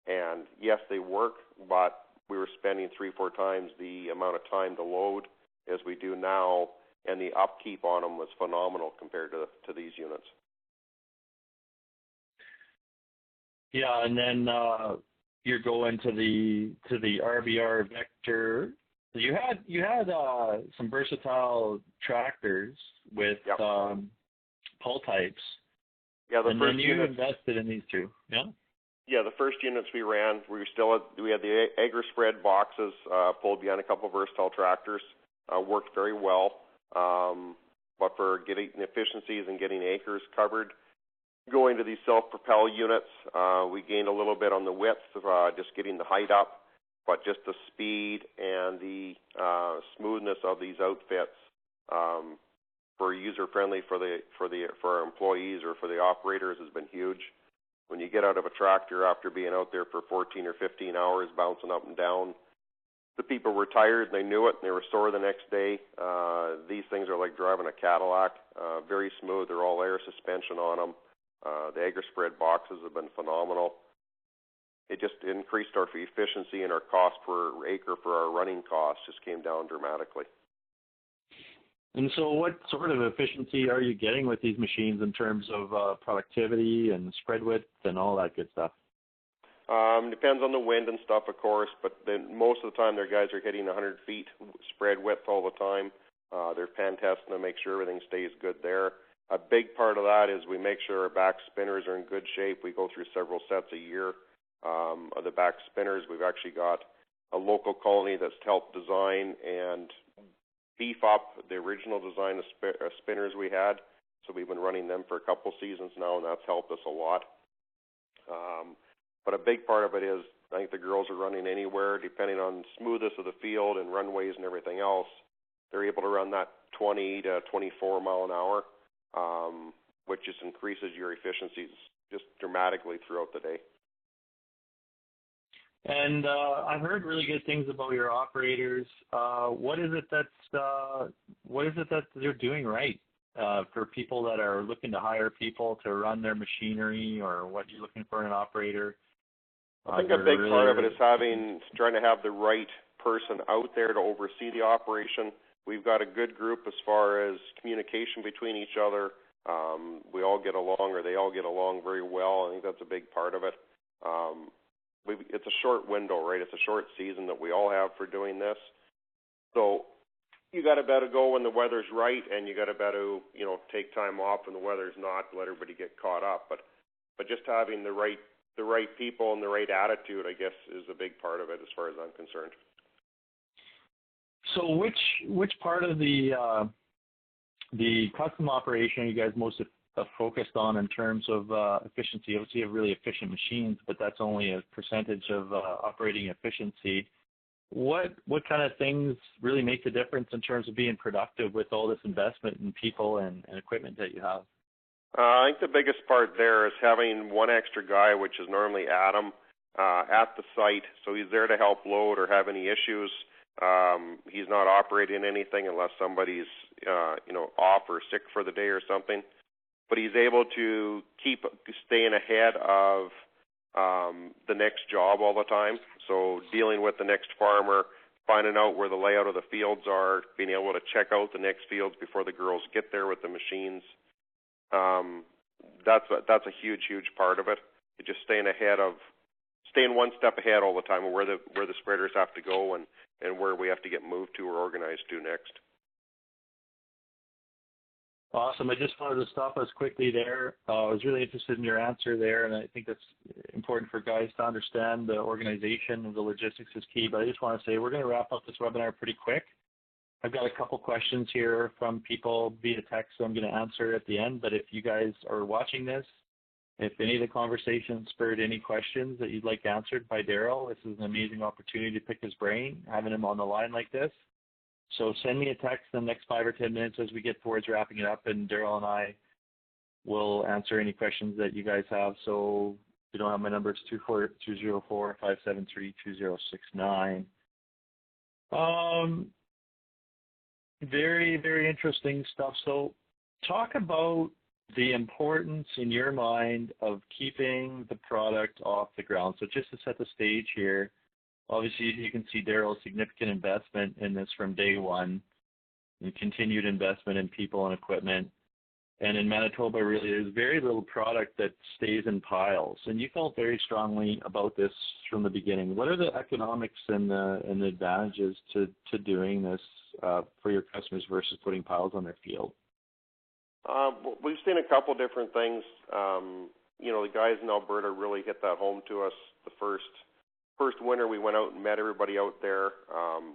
And yes, they work, but we were spending 3-4 times the amount of time to load as we do now, and the upkeep on them was phenomenal compared to these units. Yeah, and then you're going to the RBR Vector. You had some versatile tractors with pull types. Yeah, and then you invested in these 2. Yeah. Yeah, the first units we ran, we had the AgriSpread boxes pulled behind a couple of versatile tractors. Worked very well. but for getting efficiencies and getting acres covered, going to these self-propel units, we gained a little bit on the width, just getting the height up, but just the speed and the smoothness of these outfits for user-friendly for our employees or for the operators has been huge. When you get out of a tractor after being out there for 14 or 15 hours bouncing up and down, the people were tired and they knew it and they were sore the next day. These things are like driving a Cadillac, very smooth. They're all air suspension on them. The AgriSpread boxes have been phenomenal. It just increased our efficiency and our cost per acre for our running costs just came down dramatically. And so what sort of efficiency are you getting with these machines in terms of productivity and spread width and all that good stuff? Depends on the wind and stuff, of course, but then most of the time their guys are hitting 100 feet spread width all the time. They're pen testing to make sure everything stays good there. A big part of that is we make sure our back spinners are in good shape. We go through several sets a year of the back spinners. We've actually got a local colony that's helped design and beef up the original design of spinners we had. So we've been running them for a couple seasons now, and that's helped us a lot. But a big part of it is I think the girls are running anywhere, depending on smoothness of the field and runways and everything else. They're able to run that 20 to 24 mile an hour, which just increases your efficiencies just dramatically throughout the day. And I've heard really good things about your operators. What is it that they're doing right for people that are looking to hire people to run their machinery, or what you're looking for in an operator? I think a big part of it is trying to have the right person out there to oversee the operation. We've got a good group as far as communication between each other. We all get along, or they all get along very well. I think that's a big part of it. It's a short window, right? It's a short season that we all have for doing this. So you got to better go when the weather's right, and you got to better, take time off when the weather's not, let everybody get caught up. But just having the right people and the right attitude, I guess, is a big part of it as far as I'm concerned. So which part of the custom operation are you guys most focused on in terms of efficiency? Obviously, you have really efficient machines, but that's only a percentage of operating efficiency. What kind of things really make the difference in terms of being productive with all this investment in people and equipment that you have? I think the biggest part there is having one extra guy, which is normally Adam, at the site. So he's there to help load or have any issues. He's not operating anything unless somebody's, off or sick for the day or something. But he's able to keep staying ahead of the next job all the time. So dealing with the next farmer, finding out where the layout of the fields are, being able to check out the next fields before the girls get there with the machines. That's a huge part of it. It's just staying one step ahead all the time of where the spreaders have to go and where we have to get moved to or organized to next. Awesome. I just wanted to stop us quickly there. I was really interested in your answer there, and I think that's important for guys to understand. The organization and the logistics is key, but I just want to say we're going to wrap up this webinar pretty quick. I've got a couple questions here from people via text, so I'm going to answer at the end, but if you guys are watching this, if any of the conversation spurred any questions that you'd like answered by Daryl, this is an amazing opportunity to pick his brain, having him on the line like this. So send me a text in the next 5 or 10 minutes as we get towards wrapping it up, and Daryl and I will answer any questions that you guys have. So if you don't have my number, it's 204-573-2069. Very, very interesting stuff. So talk about the importance in your mind of keeping the product off the ground. So just to set the stage here, obviously you can see Daryl's significant investment in this from day one, and continued investment in people and equipment. And in Manitoba, really, there's very little product that stays in piles. And you felt very strongly about this from the beginning. What are the economics and the advantages to doing this for your customers versus putting piles on their field? We've seen a couple different things. The guys in Alberta really hit that home to us. The first winter we went out and met everybody out there,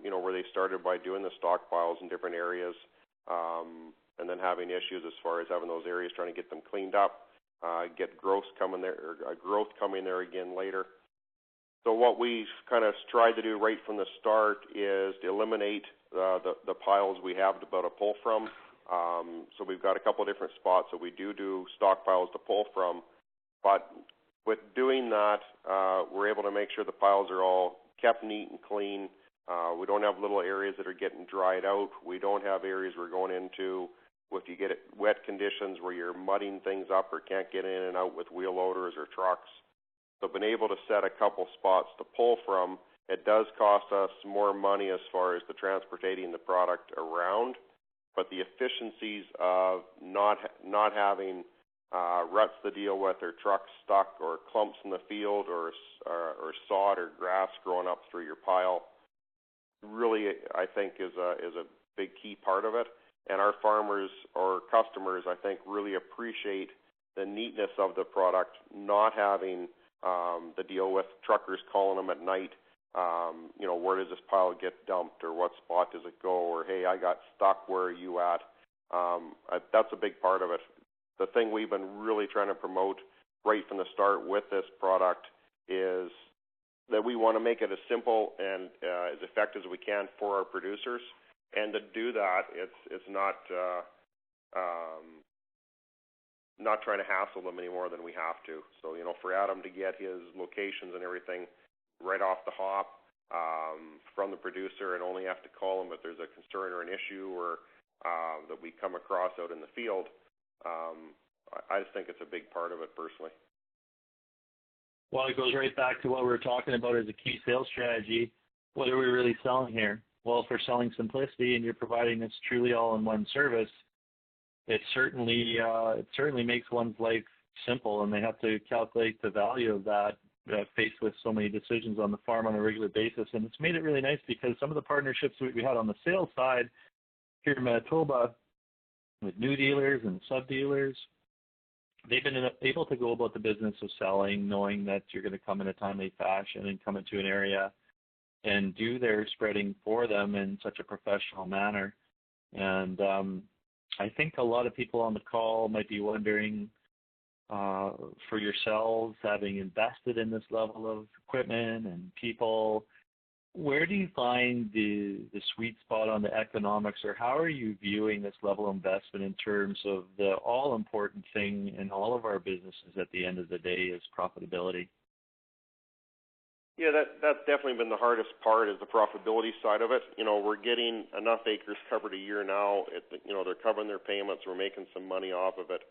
where they started by doing the stockpiles in different areas. and then having issues as far as having those areas, trying to get them cleaned up, get growth coming there again later. So what we've kind of tried to do right from the start is to eliminate the piles we have to be able to pull from. So we've got a couple of different spots that we do stockpiles to pull from, but with doing that, we're able to make sure the piles are all kept neat and clean. We don't have little areas that are getting dried out. We don't have areas we're going into if you get wet conditions where you're mudding things up or can't get in and out with wheel loaders or trucks. So being able to set a couple spots to pull from, it does cost us more money as far as the transportating the product around, but the efficiencies of not having ruts to deal with or trucks stuck or clumps in the field or sod or grass growing up through your pile really, I think, is a big key part of it. And our farmers or customers, I think, really appreciate the neatness of the product, not having the deal with truckers calling them at night, where does this pile get dumped or what spot does it go, or, hey, I got stuck, where are you at? That's a big part of it. The thing we've been really trying to promote right from the start with this product is that we want to make it as simple and as effective as we can for our producers. And to do that, it's not trying to hassle them any more than we have to. So, for Adam to get his locations and everything right off the hop from the producer and only have to call him if there's a concern or an issue or that we come across out in the field, I just think it's a big part of it personally. Well, it goes right back to what we were talking about as a key sales strategy. What are we really selling here? Well, if we're selling simplicity and you're providing this truly all-in-one service, it certainly makes one's life simple, and they have to calculate the value of that faced with so many decisions on the farm on a regular basis. And it's made it really nice because some of the partnerships we had on the sales side here in Manitoba with new dealers and sub-dealers, they've been able to go about the business of selling, knowing that you're going to come in a timely fashion and come into an area and do their spreading for them in such a professional manner. And I think a lot of people on the call might be wondering, for yourselves, having invested in this level of equipment and people, where do you find the sweet spot on the economics, or how are you viewing this level of investment in terms of the all-important thing in all of our businesses at the end of the day is profitability? Yeah, that's definitely been the hardest part, is the profitability side of it. We're getting enough acres covered a year now. They're covering their payments. We're making some money off of it.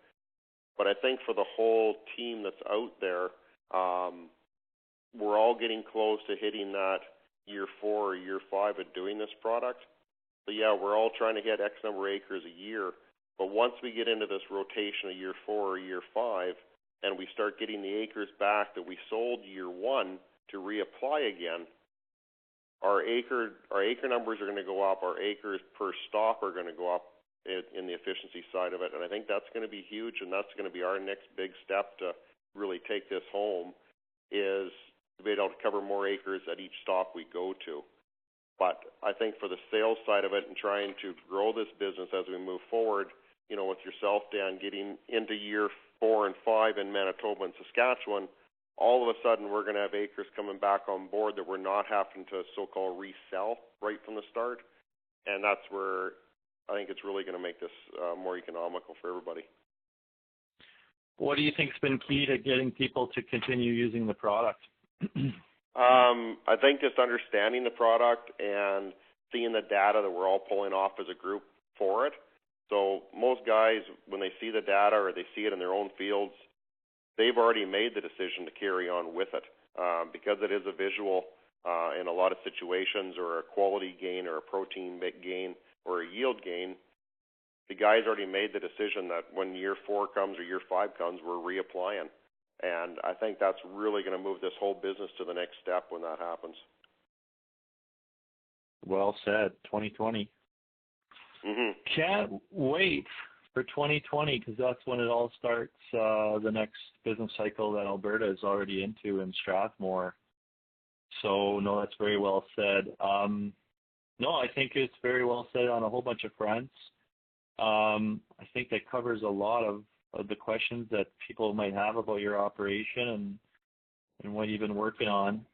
But I think for the whole team that's out there, we're all getting close to hitting that year 4 or year 5 of doing this product. So, yeah, we're all trying to hit X number of acres a year. But once we get into this rotation of year 4 or year 5, and we start getting the acres back that we sold year 1 to reapply again, our acre numbers are going to go up. Our acres per stop are going to go up in the efficiency side of it. And I think that's going to be huge, and that's going to be our next big step to really take this home, is to be able to cover more acres at each stop we go to. But I think for the sales side of it and trying to grow this business as we move forward, with yourself, Dan, getting into year 4 and 5 in Manitoba and Saskatchewan, all of a sudden we're going to have acres coming back on board that we're not having to so-called resell right from the start. And that's where I think it's really going to make this more economical for everybody. What do you think has been key to getting people to continue using the product? I think just understanding the product and seeing the data that we're all pulling off as a group for it. So most guys, when they see the data or they see it in their own fields, they've already made the decision to carry on with it because it is a visual in a lot of situations, or a quality gain or a protein gain or a yield gain. The guys already made the decision that when year 4 comes or year 5 comes, we're reapplying. And I think that's really going to move this whole business to the next step when that happens. Well said. 2020. Can't wait for 2020, because that's when it all starts, the next business cycle that Alberta is already into in Strathmore. So, no, that's very well said. No, I think it's very well said on a whole bunch of fronts. I think that covers a lot of the questions that people might have about your operation and what you've been working on.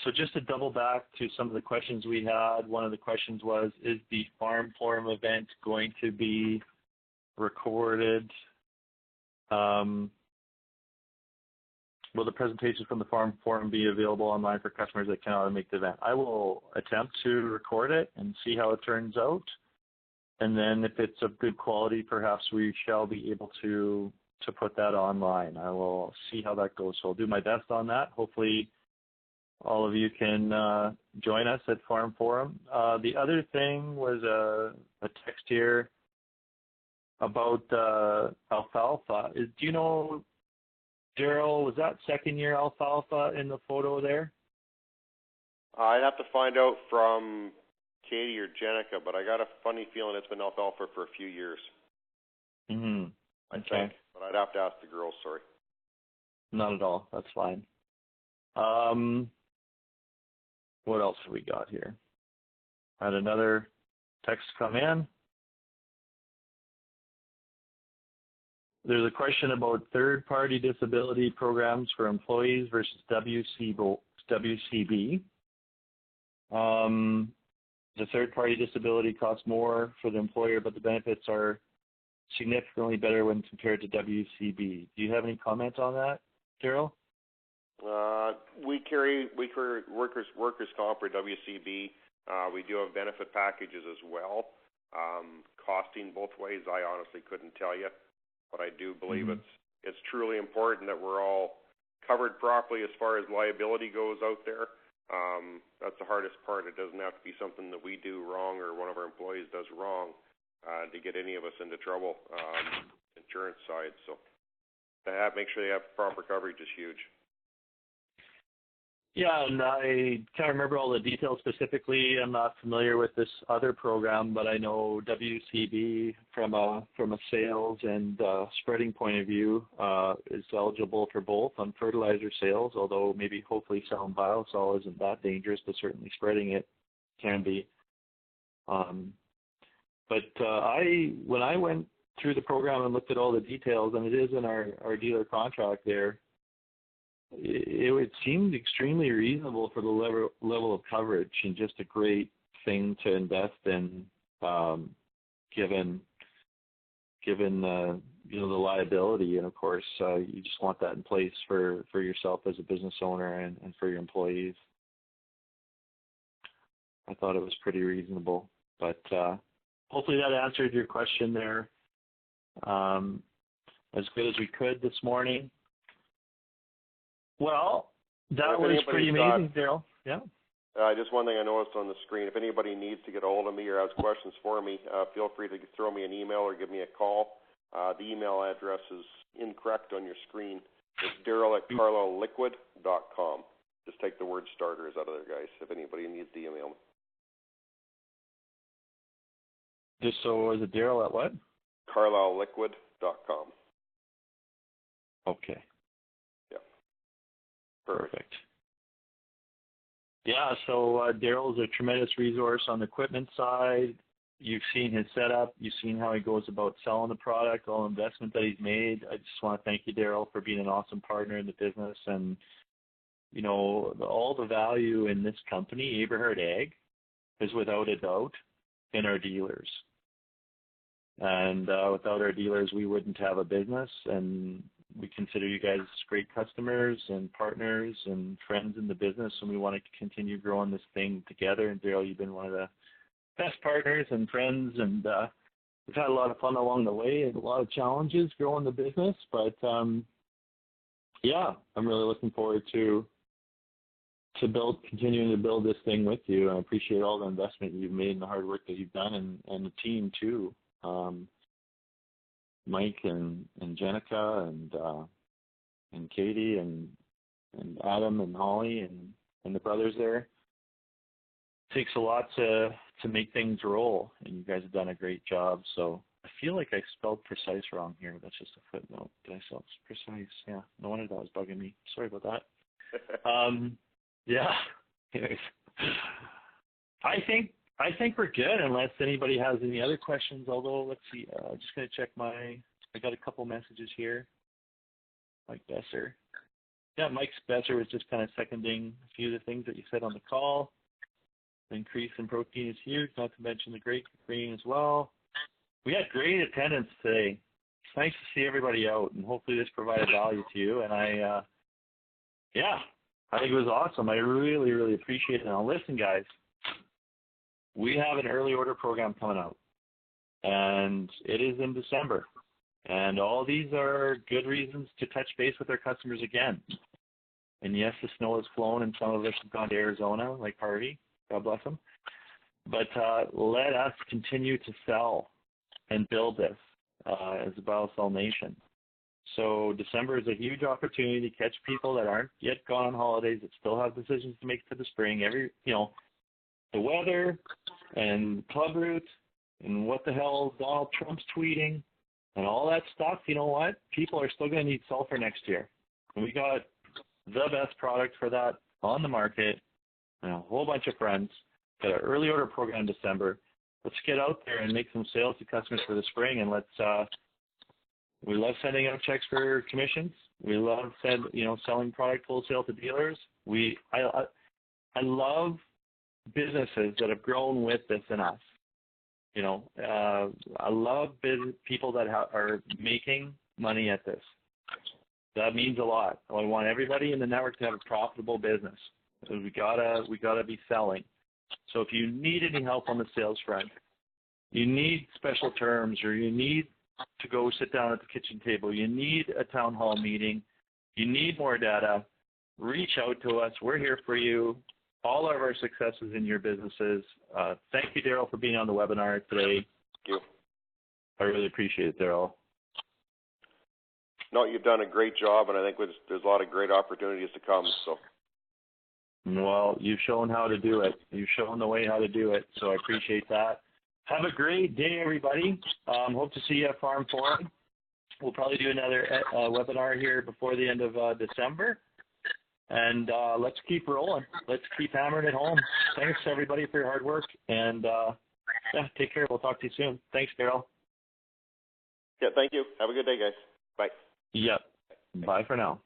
So just to double back to some of the questions we had, one of the questions was, is the Farm Forum event going to be recorded? Will the presentations from the Farm Forum be available online for customers that cannot make the event? I will attempt to record it and see how it turns out. And then if it's of good quality, perhaps we shall be able to put that online. I will see how that goes. So I'll do my best on that. Hopefully all of you can join us at Farm Forum. The other thing was a text here about alfalfa. Do you know, Daryl, was that second year alfalfa in the photo there? I'd have to find out from Katie or Jenica, but I got a funny feeling it's been alfalfa for a few years. Mm-hmm. I think, but I'd have to ask the girls, sorry. Not at all. That's fine. What else have we got here? Had another text come in. There's a question about third-party disability programs for employees versus WCB. The third-party disability costs more for the employer, but the benefits are significantly better when compared to WCB. Do you have any comment on that, Daryl? We carry workers comp or WCB. We do have benefit packages as well. Costing both ways, I honestly couldn't tell you. But I do believe it's truly important that we're all covered properly as far as liability goes out there. That's the hardest part. It doesn't have to be something that we do wrong or one of our employees does wrong to get any of us into trouble, insurance side. So to make sure they have proper coverage is huge. Yeah, and I can't remember all the details specifically. I'm not familiar with this other program, but I know WCB from a sales and spreading point of view is eligible for both on fertilizer sales, although maybe hopefully selling biosol isn't that dangerous, but certainly spreading it can be. But when I went through the program and looked at all the details, and it is in our dealer contract there, it seemed extremely reasonable for the level of coverage and just a great thing to invest in, given the liability. And of course, you just want that in place for yourself as a business owner and for your employees. I thought it was pretty reasonable, but hopefully that answered your question there as good as we could this morning. Well, that was pretty amazing, Daryl. Yeah. Just one thing I noticed on the screen, if anybody needs to get a hold of me or has questions for me, feel free to throw me an email or give me a call. The email address is incorrect on your screen. It's Daryl@CarlisleLiquid.com. Just take the word starters out of there, guys, if anybody needs to email me. Just so, is it Daryl at what? CarlisleLiquid.com. Okay. Perfect. Yeah, so Daryl is a tremendous resource on the equipment side. You've seen his setup. You've seen how he goes about selling the product, all the investment that he's made. I just want to thank you, Daryl, for being an awesome partner in the business. And, all the value in this company, Eberhard Ag, is without a doubt in our dealers. And without our dealers, we wouldn't have a business. And we consider you guys great customers and partners and friends in the business, and we want to continue growing this thing together. And Daryl, you've been one of the best partners and friends, and we've had a lot of fun along the way and a lot of challenges growing the business. But yeah, I'm really looking forward to continuing to build this thing with you. I appreciate all the investment you've made and the hard work that you've done, and the team too. Mike and Jenica and Katie and Adam and Holly and the brothers there. It takes a lot to make things roll, and you guys have done a great job. So I feel like I spelled precise wrong here. That's just a footnote. Did I spell precise? Yeah. No wonder that was bugging me. Sorry about that. Yeah. Anyways, I think I think we're good unless anybody has any other questions, although let's see, just going to check I got a couple messages here. Mike Besser. Yeah, Mike Besser was just kind of seconding a few of the things that you said on the call. The increase in protein is huge, not to mention the great green as well. We had great attendance today. It's nice to see everybody out, and hopefully this provided value to you. And I think it was awesome. I really, really appreciate it. Now listen, guys, we have an early order program coming out, and it is in December. And all these are good reasons to touch base with our customers again. And yes, the snow has flown, and some of us have gone to Arizona, like Harvey. God bless him. But let us continue to sell and build this as a BioSol Nation. So December is a huge opportunity to catch people that aren't yet gone on holidays, that still have decisions to make for the spring. The weather and Club Route and what the hell Donald Trump's tweeting and all that stuff, you know what? People are still going to need sulfur next year. And we got the best product for that on the market and a whole bunch of friends. Got an early order program in December. Let's get out there and make some sales to customers for the spring, and we love sending out checks for commissions. We love selling product wholesale to dealers. I love businesses that have grown with this and us. I love people that are making money at this. That means a lot. I want everybody in the network to have a profitable business. So we gotta be selling. So if you need any help on the sales front, you need special terms, or you need to go sit down at the kitchen table, you need a town hall meeting, you need more data, reach out to us. We're here for you. All of our successes in your businesses. Thank you, Daryl, for being on the webinar today. Thank you. I really appreciate it, Daryl. No, you've done a great job, and I think there's a lot of great opportunities to come. So. Well, you've shown how to do it. You've shown the way how to do it, so I appreciate that. Have a great day, everybody. Hope to see you at Farm Forum. We'll probably do another webinar here before the end of December. And let's keep rolling. Let's keep hammering it home. Thanks, everybody, for your hard work. And, take care. We'll talk to you soon. Thanks, Daryl. Yeah, thank you. Have a good day, guys. Bye. Yep. Bye for now.